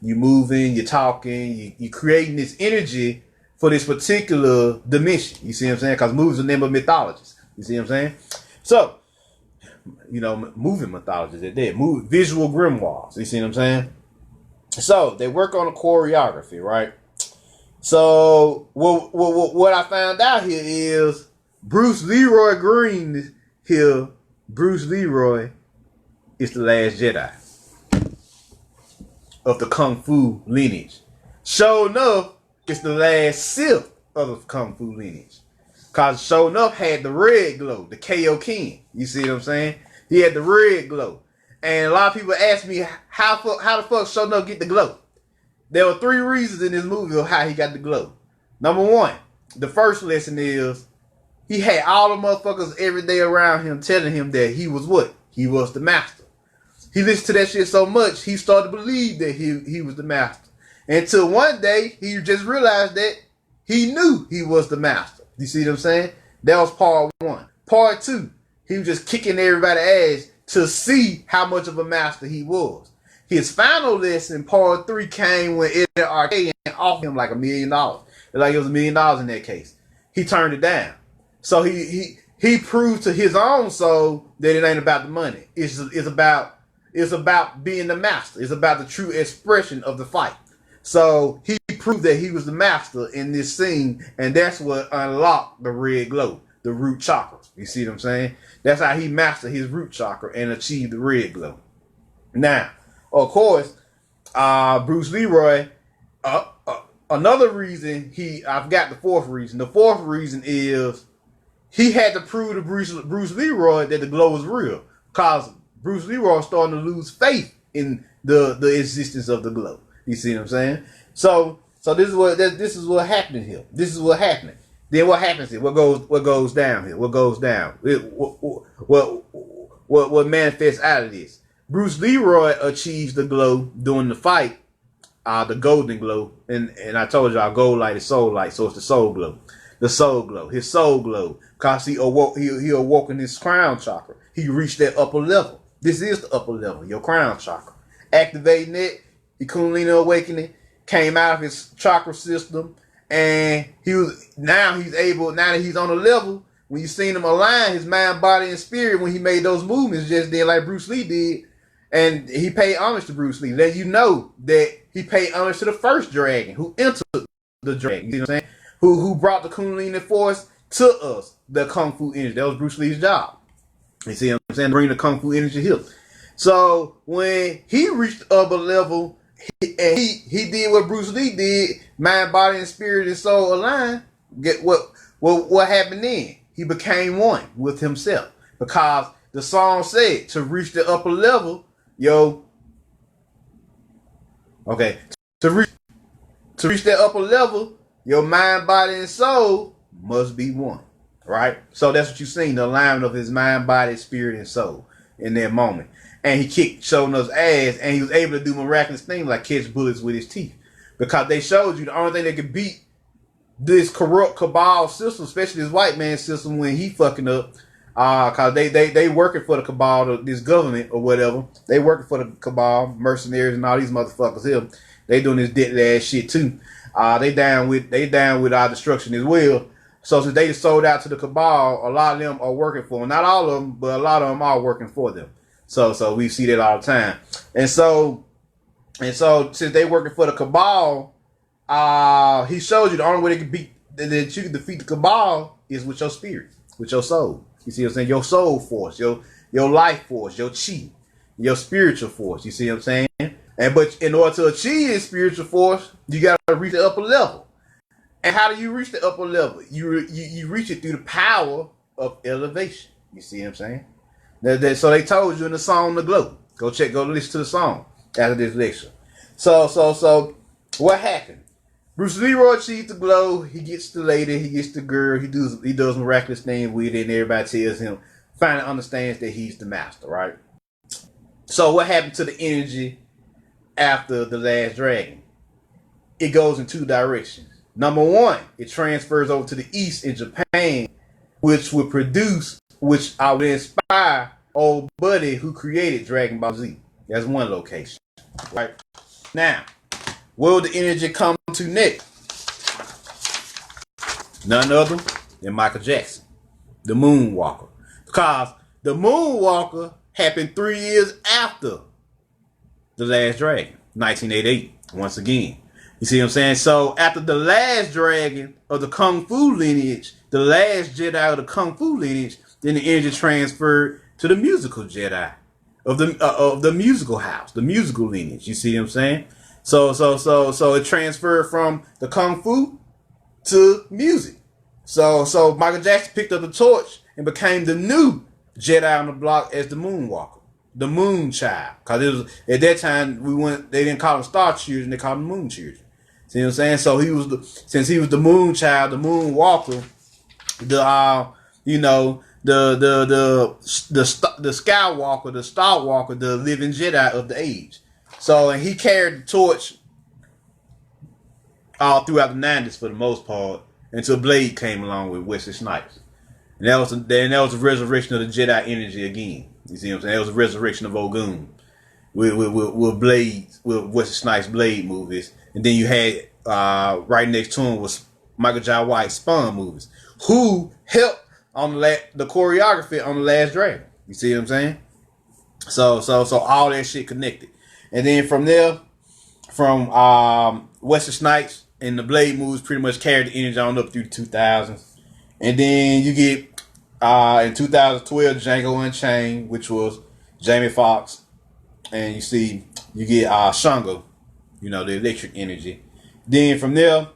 moving, you're talking, you creating this energy for this particular dimension. You see what I'm saying? Because movies are name of mythologies. You see what I'm saying? So, moving mythologies at that. Visual grimoires. You see what I'm saying? So, they work on a choreography, right? So, what I found out here is Bruce Leroy Green here, Bruce Leroy is the last Jedi of the Kung Fu lineage. Sure enough, it's the last Sith of the Kung Fu lineage. Because sure enough had the red glow, the KO King. You see what I'm saying? He had the red glow. And a lot of people ask me, how the fuck sure enough get the glow? There were 3 reasons in this movie of how he got the glow. Number 1, the first lesson is he had all the motherfuckers every day around him telling him that he was what? He was the master. He listened to that shit so much, he started to believe that he was the master. Until one day, he just realized that he knew he was the master. You see what I'm saying? That was part 1. Part 2, he was just kicking everybody's ass to see how much of a master he was. His final lesson, part 3, came when Eddie Arcade offered him like $1 million. Like it was $1 million in that case. He turned it down. So he proved to his own soul that it ain't about the money. It's about being the master. It's about the true expression of the fight. So he proved that he was the master in this scene, and that's what unlocked the red glow, the root chakra. You see what I'm saying? That's how he mastered his root chakra and achieved the red glow. Now, of course, Bruce Leroy, another reason I forgot the 4th reason. The 4th reason is he had to prove to Bruce Leroy that the glow was real, because Bruce Leroy was starting to lose faith in the existence of the glow. You see what I'm saying? So this is what happened here. This is what happened. Then what happens here? What goes down here? What goes down? What manifests out of this? Bruce Leroy achieves the glow during the fight, the golden glow, and I told y'all gold light is soul light, so it's the soul glow. The soul glow, his soul glow, because he awoke in his crown chakra. He reached that upper level. This is the upper level, your crown chakra. Activating it, the Kundalini awakening came out of his chakra system, and now that he's on a level, when you seen him align his mind, body, and spirit when he made those movements just then, like Bruce Lee did, and he paid homage to Bruce Lee. Let you know that he paid homage to the first dragon who entered the dragon. You see what I'm saying? Who brought the Kundalini force to us, the Kung Fu energy. That was Bruce Lee's job. You see what I'm saying? Bring the Kung Fu energy here. So when he reached the upper level, he did what Bruce Lee did, mind, body, and spirit and soul aligned. Get what happened then? He became one with himself, because the song said to reach the upper level, to reach that upper level, your mind, body, and soul must be one, right? So that's what you seen, the alignment of his mind, body, spirit, and soul in that moment. And he kicked Shona's ass, and he was able to do miraculous things like catch bullets with his teeth, because they showed you the only thing that could beat this corrupt cabal system, especially this white man system, when he fucking up, cause they working for the cabal, this government or whatever. They working for the cabal, mercenaries and all these motherfuckers here. They doing this deadly ass shit too. They down with our destruction as well. So since they just sold out to the cabal, a lot of them are working for them. Not all of them, but a lot of them are working for them. So we see that all the time. And so since they working for the cabal, he showed you the only way that you can defeat the cabal is with your spirit, with your soul. You see what I'm saying? Your soul force, your life force, your chi, your spiritual force. You see what I'm saying? But in order to achieve this spiritual force, you gotta reach the upper level. And how do you reach the upper level? You reach it through the power of elevation. You see what I'm saying? So they told you in the song The Glow. Go listen to the song after this lecture. So what happened? Bruce Leroy achieved the glow. He gets the lady, he gets the girl, he does miraculous things with it, and everybody tells him, finally understands that he's the master, right? So what happened to the energy after the last dragon? It goes in two directions. Number one, it transfers over to the east in Japan, which I would inspire old buddy who created Dragon Ball Z. That's one location, right? Now, where will the energy come to next? None other than Michael Jackson, the Moonwalker. Because the Moonwalker happened 3 years after the last dragon, 1988, once again. You see what I'm saying? So after the last dragon of the Kung Fu lineage, the last Jedi of the Kung Fu lineage, then the energy transferred to the musical Jedi of the musical house, the musical lineage. You see what I'm saying? So it transferred from the Kung Fu to music. So Michael Jackson picked up the torch and became the new Jedi on the block as the Moonwalker, the Moon Child. Because it was at that time they didn't call them Star Children, they called them Moon Children. See what I'm saying? So since he was the Moon Child, the Moonwalker, the Skywalker, the Star Walker, the living Jedi of the age. So, and he carried the torch all throughout the 90s for the most part, until Blade came along with Wesley Snipes. And that was the resurrection of the Jedi energy again. You see what I'm saying? That was the resurrection of Ogun with Blade, with Wesley Snipes' Blade movies. And then you had right next to him was Michael J. White's Spawn movies, who helped on the choreography on The Last Dragon. You see what I'm saying? So all that shit connected. And then from there, from Wesley Snipes and the Blade movies pretty much carried the energy on up through the 2000s. And then you get in 2012 Django Unchained, which was Jamie Foxx, and you get Shango, the electric energy. Then from there,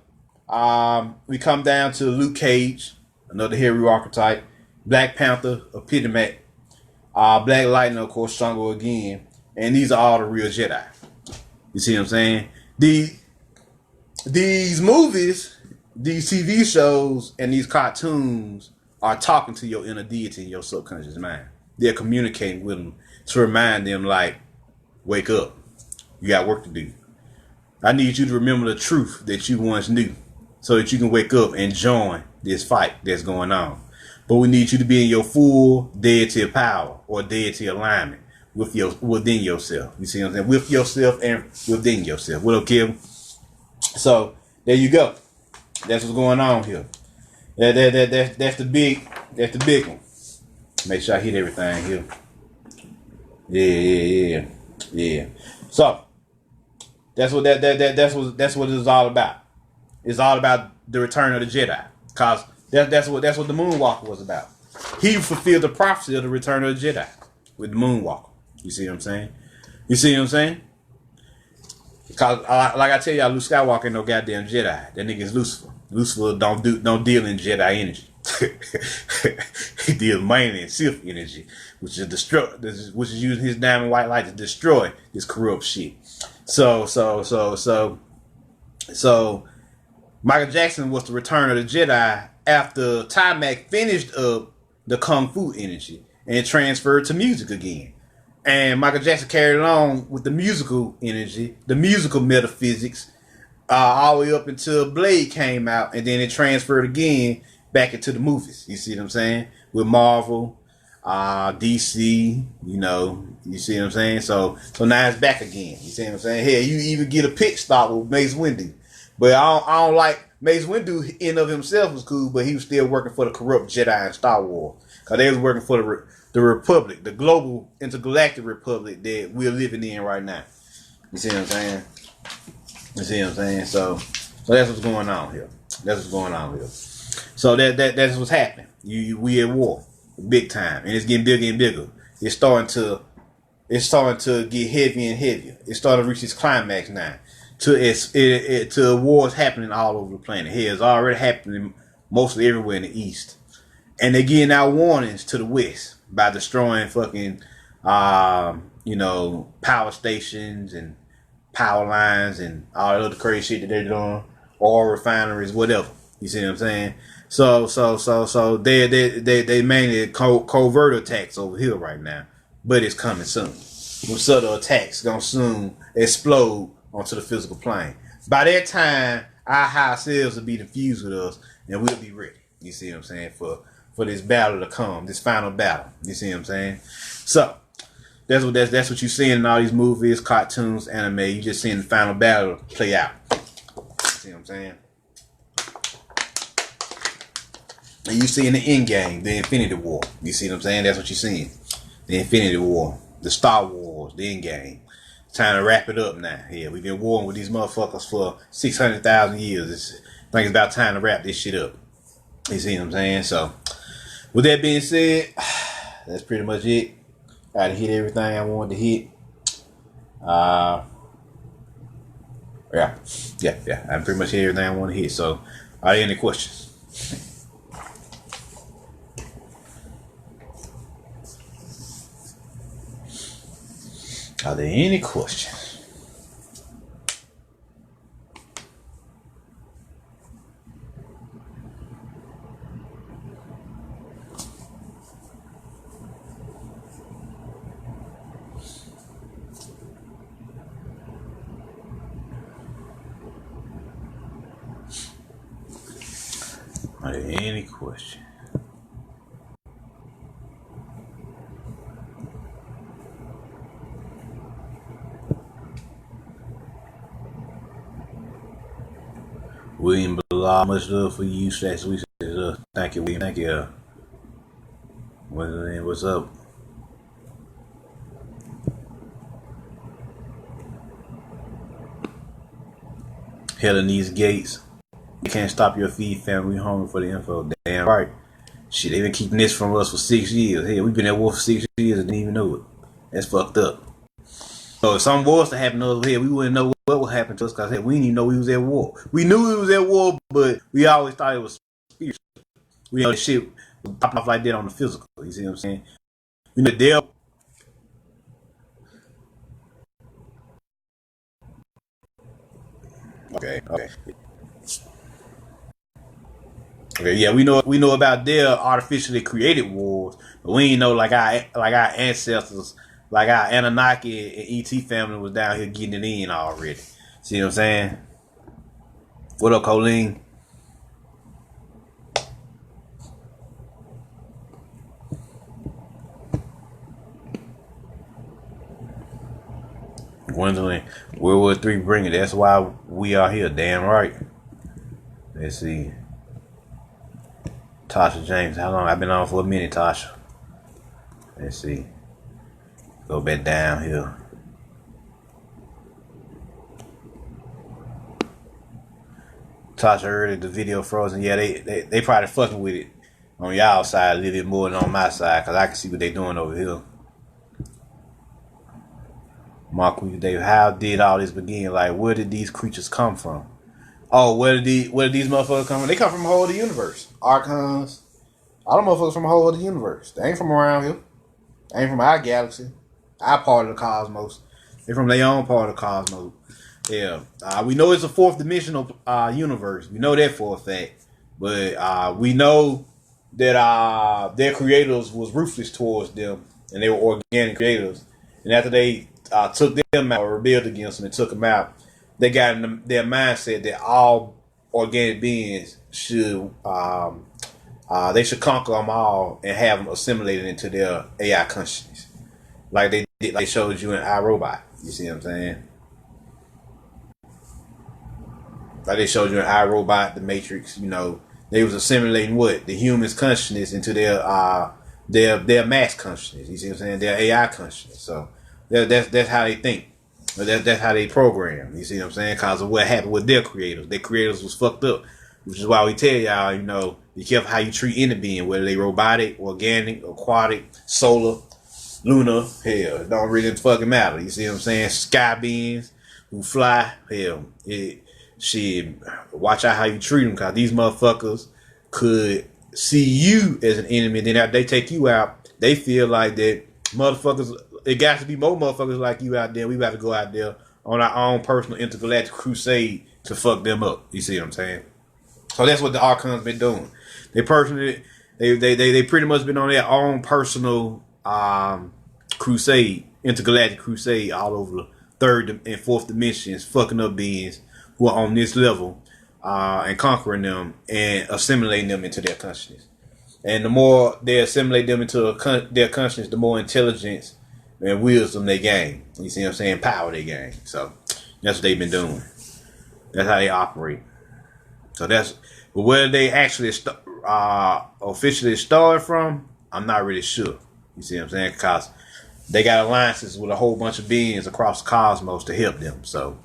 we come down to Luke Cage, another hero archetype, Black Panther, Epidemic, Black Lightning, of course, Shango again. And these are all the real Jedi. You see what I'm saying? These movies, these TV shows, and these cartoons are talking to your inner deity in your subconscious mind. They're communicating with them to remind them, like, wake up. You got work to do. I need you to remember the truth that you once knew so that you can wake up and join this fight that's going on. But we need you to be in your full deity power or deity alignment within yourself. You see what I'm saying? With yourself and within yourself. What up, Kevin? So there you go. That's what's going on here. That's the big one. Make sure I hit everything here. Yeah. So that's what that's what it's all about. It's all about the return of the Jedi. Cause that's what the Moonwalker was about. He fulfilled the prophecy of the return of the Jedi with the Moonwalker. You see what I'm saying? Because like I tell y'all, Luke Skywalker ain't no goddamn Jedi. That nigga's Lucifer. Lucifer don't deal in Jedi energy. He deals mainly in Sith energy, which is using his diamond white light to destroy this corrupt shit. So Michael Jackson was the return of the Jedi after Timac finished up the Kung Fu energy and transferred to music again. And Michael Jackson carried along with the musical energy, the musical metaphysics, all the way up until Blade came out, and then it transferred again back into the movies. You see what I'm saying? With Marvel, DC, you see what I'm saying? So now it's back again. You see what I'm saying? Hey, you even get a pit stop with Mace Windu. But I don't like Mace Windu in of himself was cool, but he was still working for the corrupt Jedi in Star Wars. Because they was working for the Republic, the global intergalactic republic that we're living in right now. You see what I'm saying? So that's what's going on here. So that's what's happening. We at war, big time, and it's getting bigger and bigger. It's starting to get heavier and heavier. It's starting to reach its climax now. To wars happening all over the planet. Here, it's already happening mostly everywhere in the East, and they're getting out warnings to the West by destroying fucking power stations and power lines and all the other crazy shit that they're doing, oil refineries, whatever. You see what I'm saying? So they mainly covert attacks over here right now, but it's coming soon. With subtle attacks gonna soon explode onto the physical plane. By that time, our higher selves will be infused with us, and we'll be ready. You see what I'm saying? For this battle to come, this final battle. You see what I'm saying? So that's what you're seeing in all these movies, cartoons, anime. You just seeing the final battle play out. You see what I'm saying? And you see in the end game, the Infinity War. You see what I'm saying? That's what you're seeing. The Infinity War, the Star Wars, the end game. Time to wrap it up now. Yeah, we've been warring with these motherfuckers for 600,000 years. I think it's about time to wrap this shit up. You see what I'm saying? So, with that being said, that's pretty much it. I hit everything I wanted to hit. Yeah. I pretty much hit everything I want to hit. So, are there any questions? Are there any questions? Are there any questions? William Blah, much love for you. Thank you, William. Thank you. What's up? Helen these gates. You can't stop your feed, fam. We hungry for the info. Damn right. Shit, they been keeping this from us for 6 years. Hey, we've been at war for 6 years and didn't even know it. That's fucked up. So if something was to happen over here, we wouldn't know what would happen to us because we didn't even know we was at war. We knew we was at war, but we always thought it was spiritual. We know the shit was popping off like that on the physical. You see what I'm saying? You know, Dale. Okay. Okay, yeah, we know about their artificially created wars, but we ain't know like our ancestors like our Anunnaki and ET family was down here getting it in already. See what I'm saying? What up, Colleen? Gwendolyn, World War III bring it. That's why we are here. Damn right. Let's see. Tasha James, how long? I've been on for a minute, Tasha. Let's see. Go back down here. Tasha heard the video frozen. Yeah, they probably fucking with it on y'all side a little bit more than on my side, because I can see what they doing over here. Mark David, how did all this begin? Like, where did these creatures come from? Oh, where did these motherfuckers come from? They come from a whole other universe. Archons. All them motherfuckers from a whole other universe. They ain't from around here. They ain't from our galaxy. Our part of the cosmos. They from their own part of the cosmos. Yeah. We know it's a fourth dimensional universe. We know that for a fact. But we know that their creators was ruthless towards them. And they were organic creators. And after they took them out or rebelled against them and took them out, they got in their mindset that all organic beings should they should conquer them all and have them assimilated into their AI consciousness, like they did, like they showed you in iRobot. You see what I'm saying? Like they showed you in iRobot, the Matrix. You know, they was assimilating what the human's consciousness into their mass consciousness. You see what I'm saying? Their AI consciousness. So that's how they think. That's how they program. You see what I'm saying? Because of what happened with their creators. Their creators was fucked up. Which is why we tell y'all, you know, be careful how you treat any being, whether they robotic, organic, aquatic, solar, lunar. Hell, it don't really fucking matter. You see what I'm saying? Sky beings who fly. Hell, shit. Watch out how you treat them, because these motherfuckers could see you as an enemy. Then after they take you out, they feel like that motherfuckers. It got to be more motherfuckers like you out there. We got to go out there on our own personal intergalactic crusade to fuck them up. You see what I'm saying? So that's what the Archons been doing. They personally, they pretty much been on their own personal crusade, intergalactic crusade, all over the third and fourth dimensions, fucking up beings who are on this level and conquering them and assimilating them into their consciousness. And the more they assimilate them into their consciousness, the more intelligence and wisdom they gain. You see what I'm saying? Power they gain. So that's what they've been doing. That's how they operate. So but where they actually officially started from, I'm not really sure. You see what I'm saying? Because they got alliances with a whole bunch of beings across the cosmos to help them. So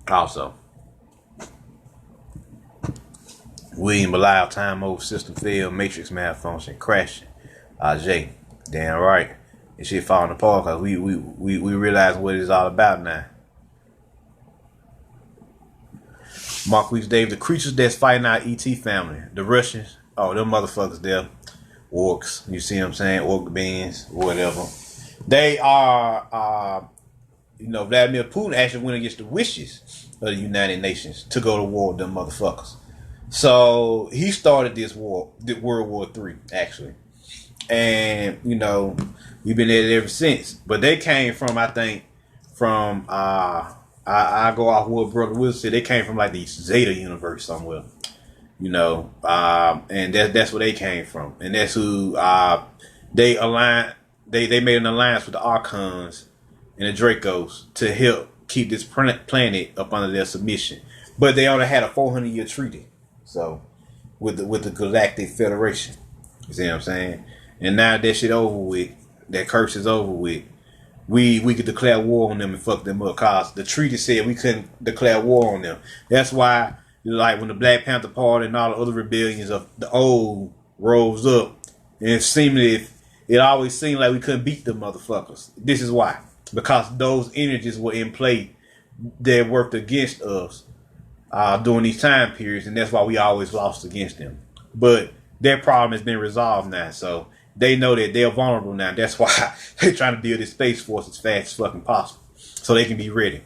also, William Belial, time over, system failed, matrix malfunction, crashing. Jay, damn right. This shit falling apart because we realize what it's all about now. Mark Weeks Dave, the creatures that's fighting our ET family, the Russians, oh, them motherfuckers there, orcs, you see what I'm saying, orc beings, whatever. They are, Vladimir Putin actually went against the wishes of the United Nations to go to war with them motherfuckers. So he started this war, World War III, actually. And, we've been at it ever since. But they came from, I think, I go off what Brother Will said. They came from like the Zeta universe somewhere, and that's where they came from, and that's who they aligned. They made an alliance with the Archons and the Dracos to help keep this planet up under their submission. But they only had a 400-year treaty, so with the Galactic Federation. You see what I'm saying? And now that shit over with, that curse is over with. We could declare war on them and fuck them up, cause the treaty said we couldn't declare war on them. That's why, like when the Black Panther Party and all the other rebellions of the old rose up, and it always seemed like we couldn't beat them motherfuckers. This is why, because those energies were in play that worked against us during these time periods, and that's why we always lost against them. But their problem has been resolved now, so they know that they're vulnerable now. That's why they're trying to build this Space Force as fast as fucking possible, so they can be ready.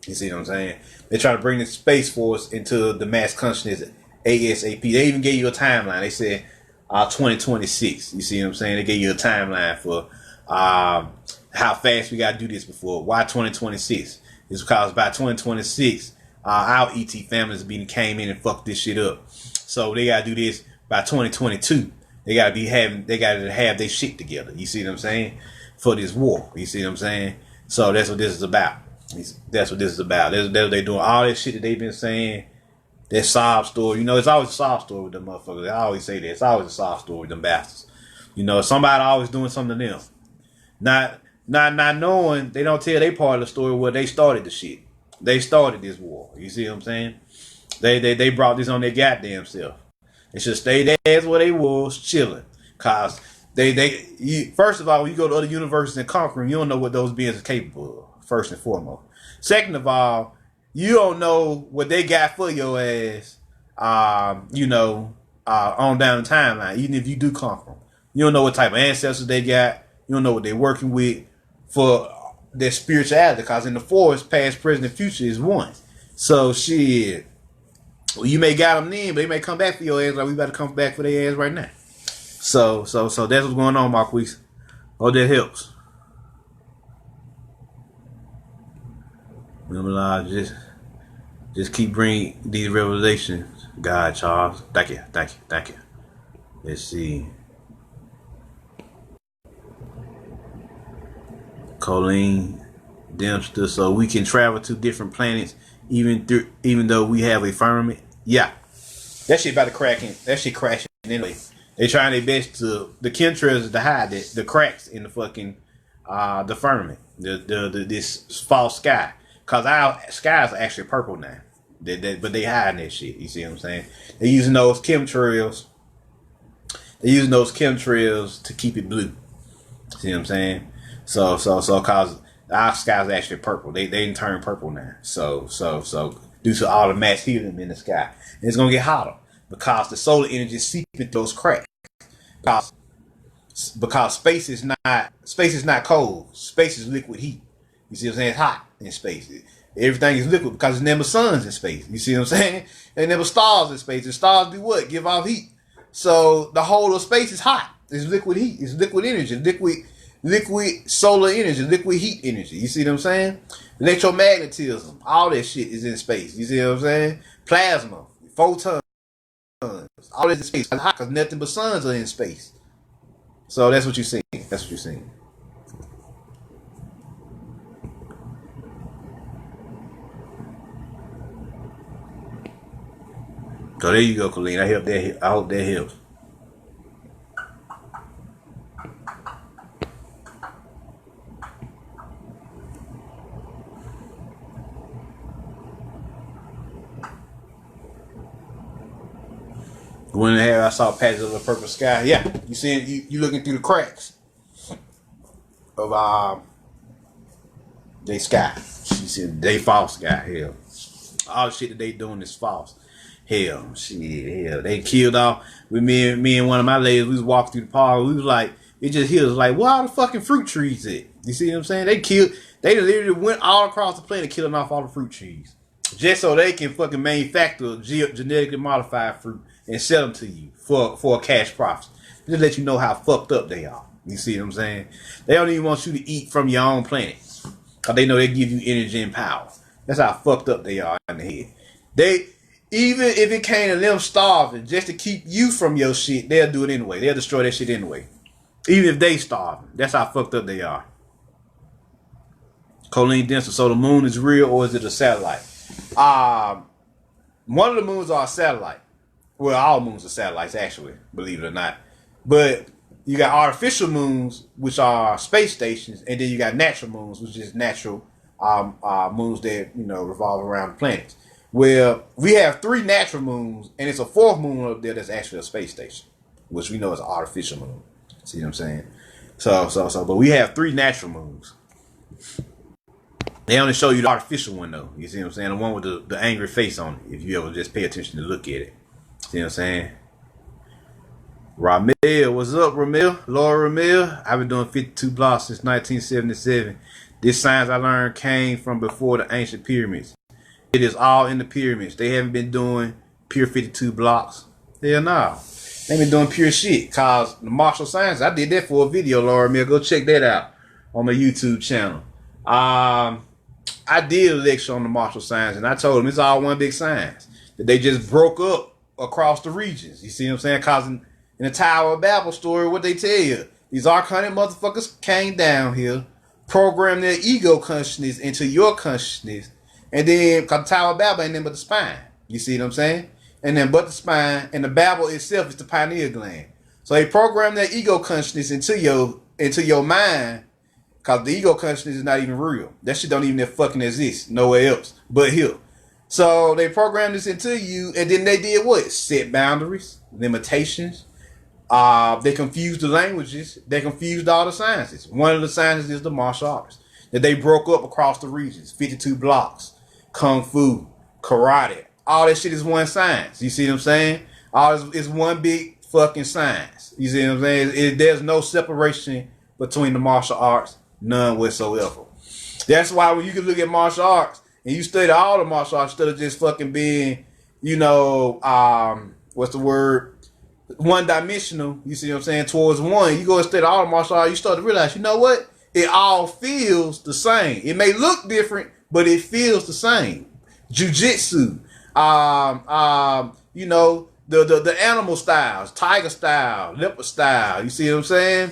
You see what I'm saying? They're trying to bring the Space Force into the mass consciousness ASAP. They even gave you a timeline. They said 2026. You see what I'm saying? They gave you a timeline for how how fast we gotta do this before. Why 2026? It's because by 2026, our ET families came in and fucked this shit up. So they gotta do this by 2022. They gotta have their shit together. You see what I'm saying? For this war. You see what I'm saying? So that's what this is about. That's what this is about. They're doing all that shit that they've been saying. That sob story. You know, it's always a sob story with them motherfuckers. I always say that. It's always a sob story with them bastards. You know, somebody always doing something to them. Not knowing, they don't tell their part of the story where they started the shit. They started this war. You see what I'm saying? They brought this on their goddamn self. They should stay there as where they was, chilling. Cause first of all, when you go to other universes and conquer them, you don't know what those beings are capable of, first and foremost. Second of all, you don't know what they got for your ass, on down the timeline, even if you do conquer them. You don't know what type of ancestors they got. You don't know what they're working with for their spirituality, because in the force, past, present, and future is one. So shit, well, you may got them then, but they may come back for your ass like we about to come back for their ass right now. So that's what's going on, Marquise. Oh, that helps. Remember, just keep bringing these revelations, God, Charles. Thank you. Let's see. Colleen Dempster. So we can travel to different planets even though we have a firmament. Yeah. That shit about to cracking. That shit crashing anyway. They trying their best to the chemtrails to hide the cracks in the fucking the firmament. This false sky. Cause our skies are actually purple now. But they hiding that shit. You see what I'm saying? They're using those chemtrails. To keep it blue. See what I'm saying? So cause our skies are actually purple. They didn't turn purple now. So due to all the mass helium in the sky. And it's gonna get hotter because the solar energy is seeping through those cracks. Because space is not cold. Space is liquid heat. You see what I'm saying? It's hot in space. Everything is liquid because there's never suns in space. You see what I'm saying? There's never stars in space. The stars do what? Give off heat. So the whole of space is hot. It's liquid heat. It's liquid energy. Liquid solar energy. Liquid heat energy. You see what I'm saying? Electromagnetism. All that shit is in space. You see what I'm saying? Plasma. Photons. All that in space. It's hot because nothing but suns are in space. So that's what you're seeing. So there you go, Colleen. I hope that helps. When I saw patches of the purple sky, yeah, you seeing you looking through the cracks of they sky. She said they false sky. Hell, all the shit that they doing is false. Hell, they killed off with me and one of my ladies. We was walking through the park. We was like, it just hit us like, where all the fucking fruit trees at? You see what I'm saying? They literally went all across the planet killing off all the fruit trees just so they can fucking manufacture genetically modified fruit and sell them to you for a cash profit. Just let you know how fucked up they are. You see what I'm saying? They don't even want you to eat from your own planet because they know they give you energy and power. That's how fucked up they are in the head. Even if it came to them starving just to keep you from your shit, they'll do it anyway. They'll destroy that shit anyway. Even if they starving. That's how fucked up they are. Colleen Dempster. So the moon is real or is it a satellite? One of the moons are a satellite. Well, all moons are satellites, actually, believe it or not. But you got artificial moons, which are space stations, and then you got natural moons, which is natural moons that revolve around the planets. Well, we have 3 natural moons, and it's a 4th moon up there that's actually a space station, which we know is an artificial moon. See what I'm saying? So, but we have 3 natural moons. They only show you the artificial one, though. You see what I'm saying? The one with the angry face on it, if you ever just pay attention to look at it. See what I'm saying? Ramil, what's up, Ramil? Laura Ramil, I've been doing 52 blocks since 1977. This science I learned came from before the ancient pyramids. It is all in the pyramids. They haven't been doing pure 52 blocks. Hell no. They been doing pure shit. Cause the martial science, I did that for a video, Laura Mill. Go check that out. on my YouTube channel. I did a lecture on the martial science, and I told them it's all one big science. That they just broke up across the regions. You see what I'm saying? Cause in the Tower of Babel story, what they tell you, these archonic motherfuckers came down here, programmed their ego consciousness into your consciousness, and then cause the Tower of Babel ain't nothing but the spine. You see what I'm saying? And then but the spine, and the Babel itself is the pineal gland. So they program their ego consciousness into your mind, cause the ego consciousness is not even real. That shit don't even fucking exist nowhere else but here. So they programmed this into you, and then they did what? Set boundaries, limitations. They confused the languages. They confused all the sciences. One of the sciences is the martial arts that they broke up across the regions. 52 blocks, kung fu, karate. All that shit is one science. You see what I'm saying? All this is one big fucking science. You see what I'm saying? There's no separation between the martial arts, none whatsoever. That's why when you can look at martial arts and you study all the martial arts instead of just fucking being, you know, what's the word? One dimensional. You see what I'm saying? Towards one, you go and study all the martial arts, you start to realize, you know what? It all feels the same. It may look different, but it feels the same. Jiu-jitsu, you know, the animal styles, tiger style, leopard style. You see what I'm saying?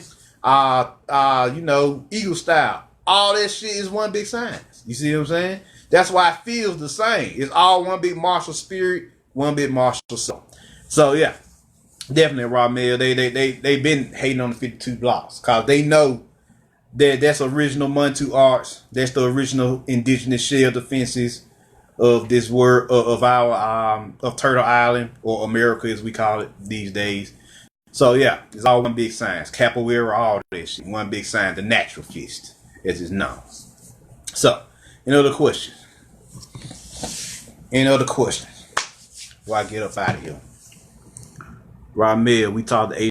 You know, eagle style. All that shit is one big science. You see what I'm saying? That's why it feels the same. It's all one big martial spirit, one big martial soul. So yeah, definitely raw mail. They've been hating on the 52 blocks because they know that that's original Mantu arts. That's the original indigenous shell defenses of this world of our of Turtle Island, or America as we call it these days. So yeah, it's all one big science. Capoeira, all that shit. One big science, the natural fist, as it's known. So, any other questions? Any other questions? Before I get up out of here. Ramel, we taught the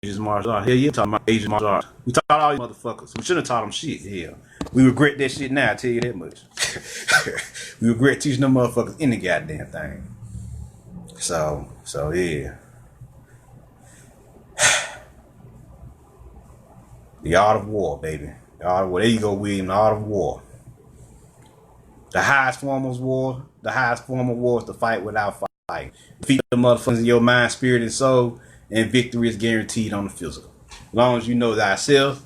Asian martial arts. Hell yeah, talking about Asian martial arts. We taught all these motherfuckers. We shouldn't have taught them shit. Hell, we regret that shit now, I tell you that much. We regret teaching them motherfuckers any goddamn thing. So yeah. The art of war, baby. The art of war. There you go, William. The art of war. The highest form of war. The highest form of war is to fight without fighting. Defeat the motherfuckers in your mind, spirit, and soul, and victory is guaranteed on the physical. As long as you know thyself,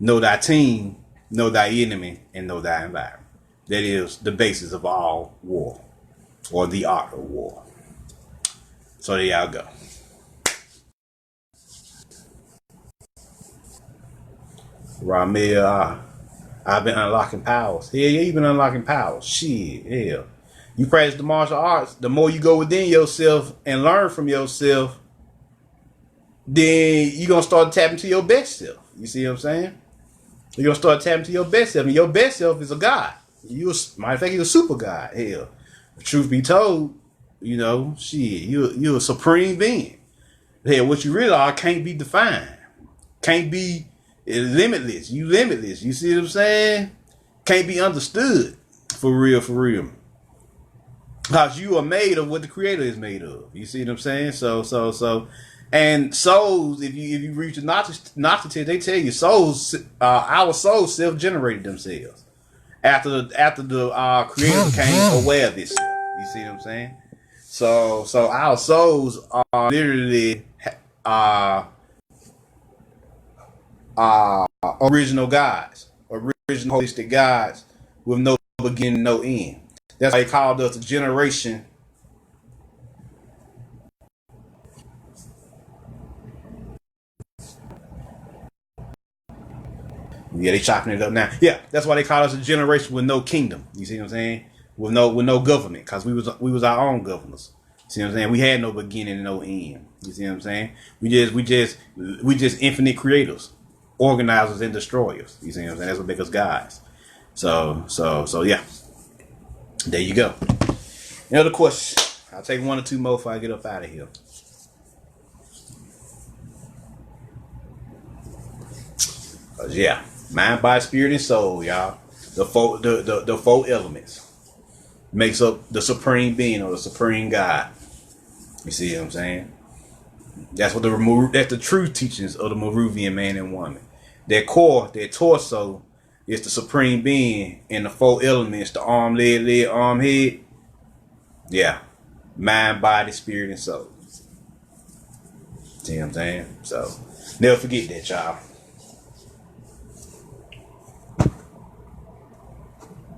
know thy team, know thy enemy, and know thy environment. That is the basis of all war, or the art of war. So there y'all go. Ramil, I've been unlocking powers. Hell yeah, you've been unlocking powers. Shit, hell. You practice the martial arts, the more you go within yourself and learn from yourself, then you're going to start tapping to your best self. You see what I'm saying? You're going to start tapping to your best self. And your best self is a god. Matter of fact, you're a super god. Hell, truth be told, you know, shit, you're a supreme being. Hell, what you really are can't be defined. Can't be limitless. You limitless. You see what I'm saying? Can't be understood. For real, for real. Because you are made of what the creator is made of. You see what I'm saying? So. And souls, if you reach the Gnostic, they tell you souls, our souls self-generated themselves after the creator became aware of this. You see what I'm saying? So our souls are literally original gods, original holistic gods with no beginning, no end. That's why they called us a generation. Yeah, they chopping it up now. Yeah, that's why they call us a generation with no kingdom. You see what I'm saying? With no government, because we was our own governors. See what I'm saying? We had no beginning and no end. You see what I'm saying? We just infinite creators, organizers and destroyers. You see what I'm saying? That's what makes us guys. So yeah. There you go. Any other questions? I'll take one or two more before I get up out of here. Yeah, mind, body, spirit, and soul, y'all. The four elements makes up the supreme being or the supreme God. You see what I'm saying? That's what that's the true teachings of the Moruvian man and woman. Their core, their torso, is the supreme being, and the four elements: the arm, leg, arm, head. Yeah, mind, body, spirit, and soul. See what I'm saying? So never forget that, y'all.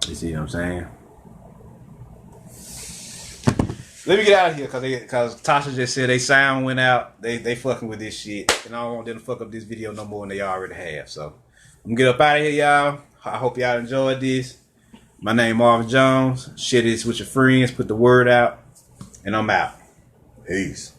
You see what I'm saying? Let me get out of here because Tasha just said they sound went out. They fucking with this shit. And I don't want them to fuck up this video no more than they already have. So I'm gonna get up out of here, y'all. I hope y'all enjoyed this. My name Marvin Jones. Share this with your friends. Put the word out. And I'm out. Peace.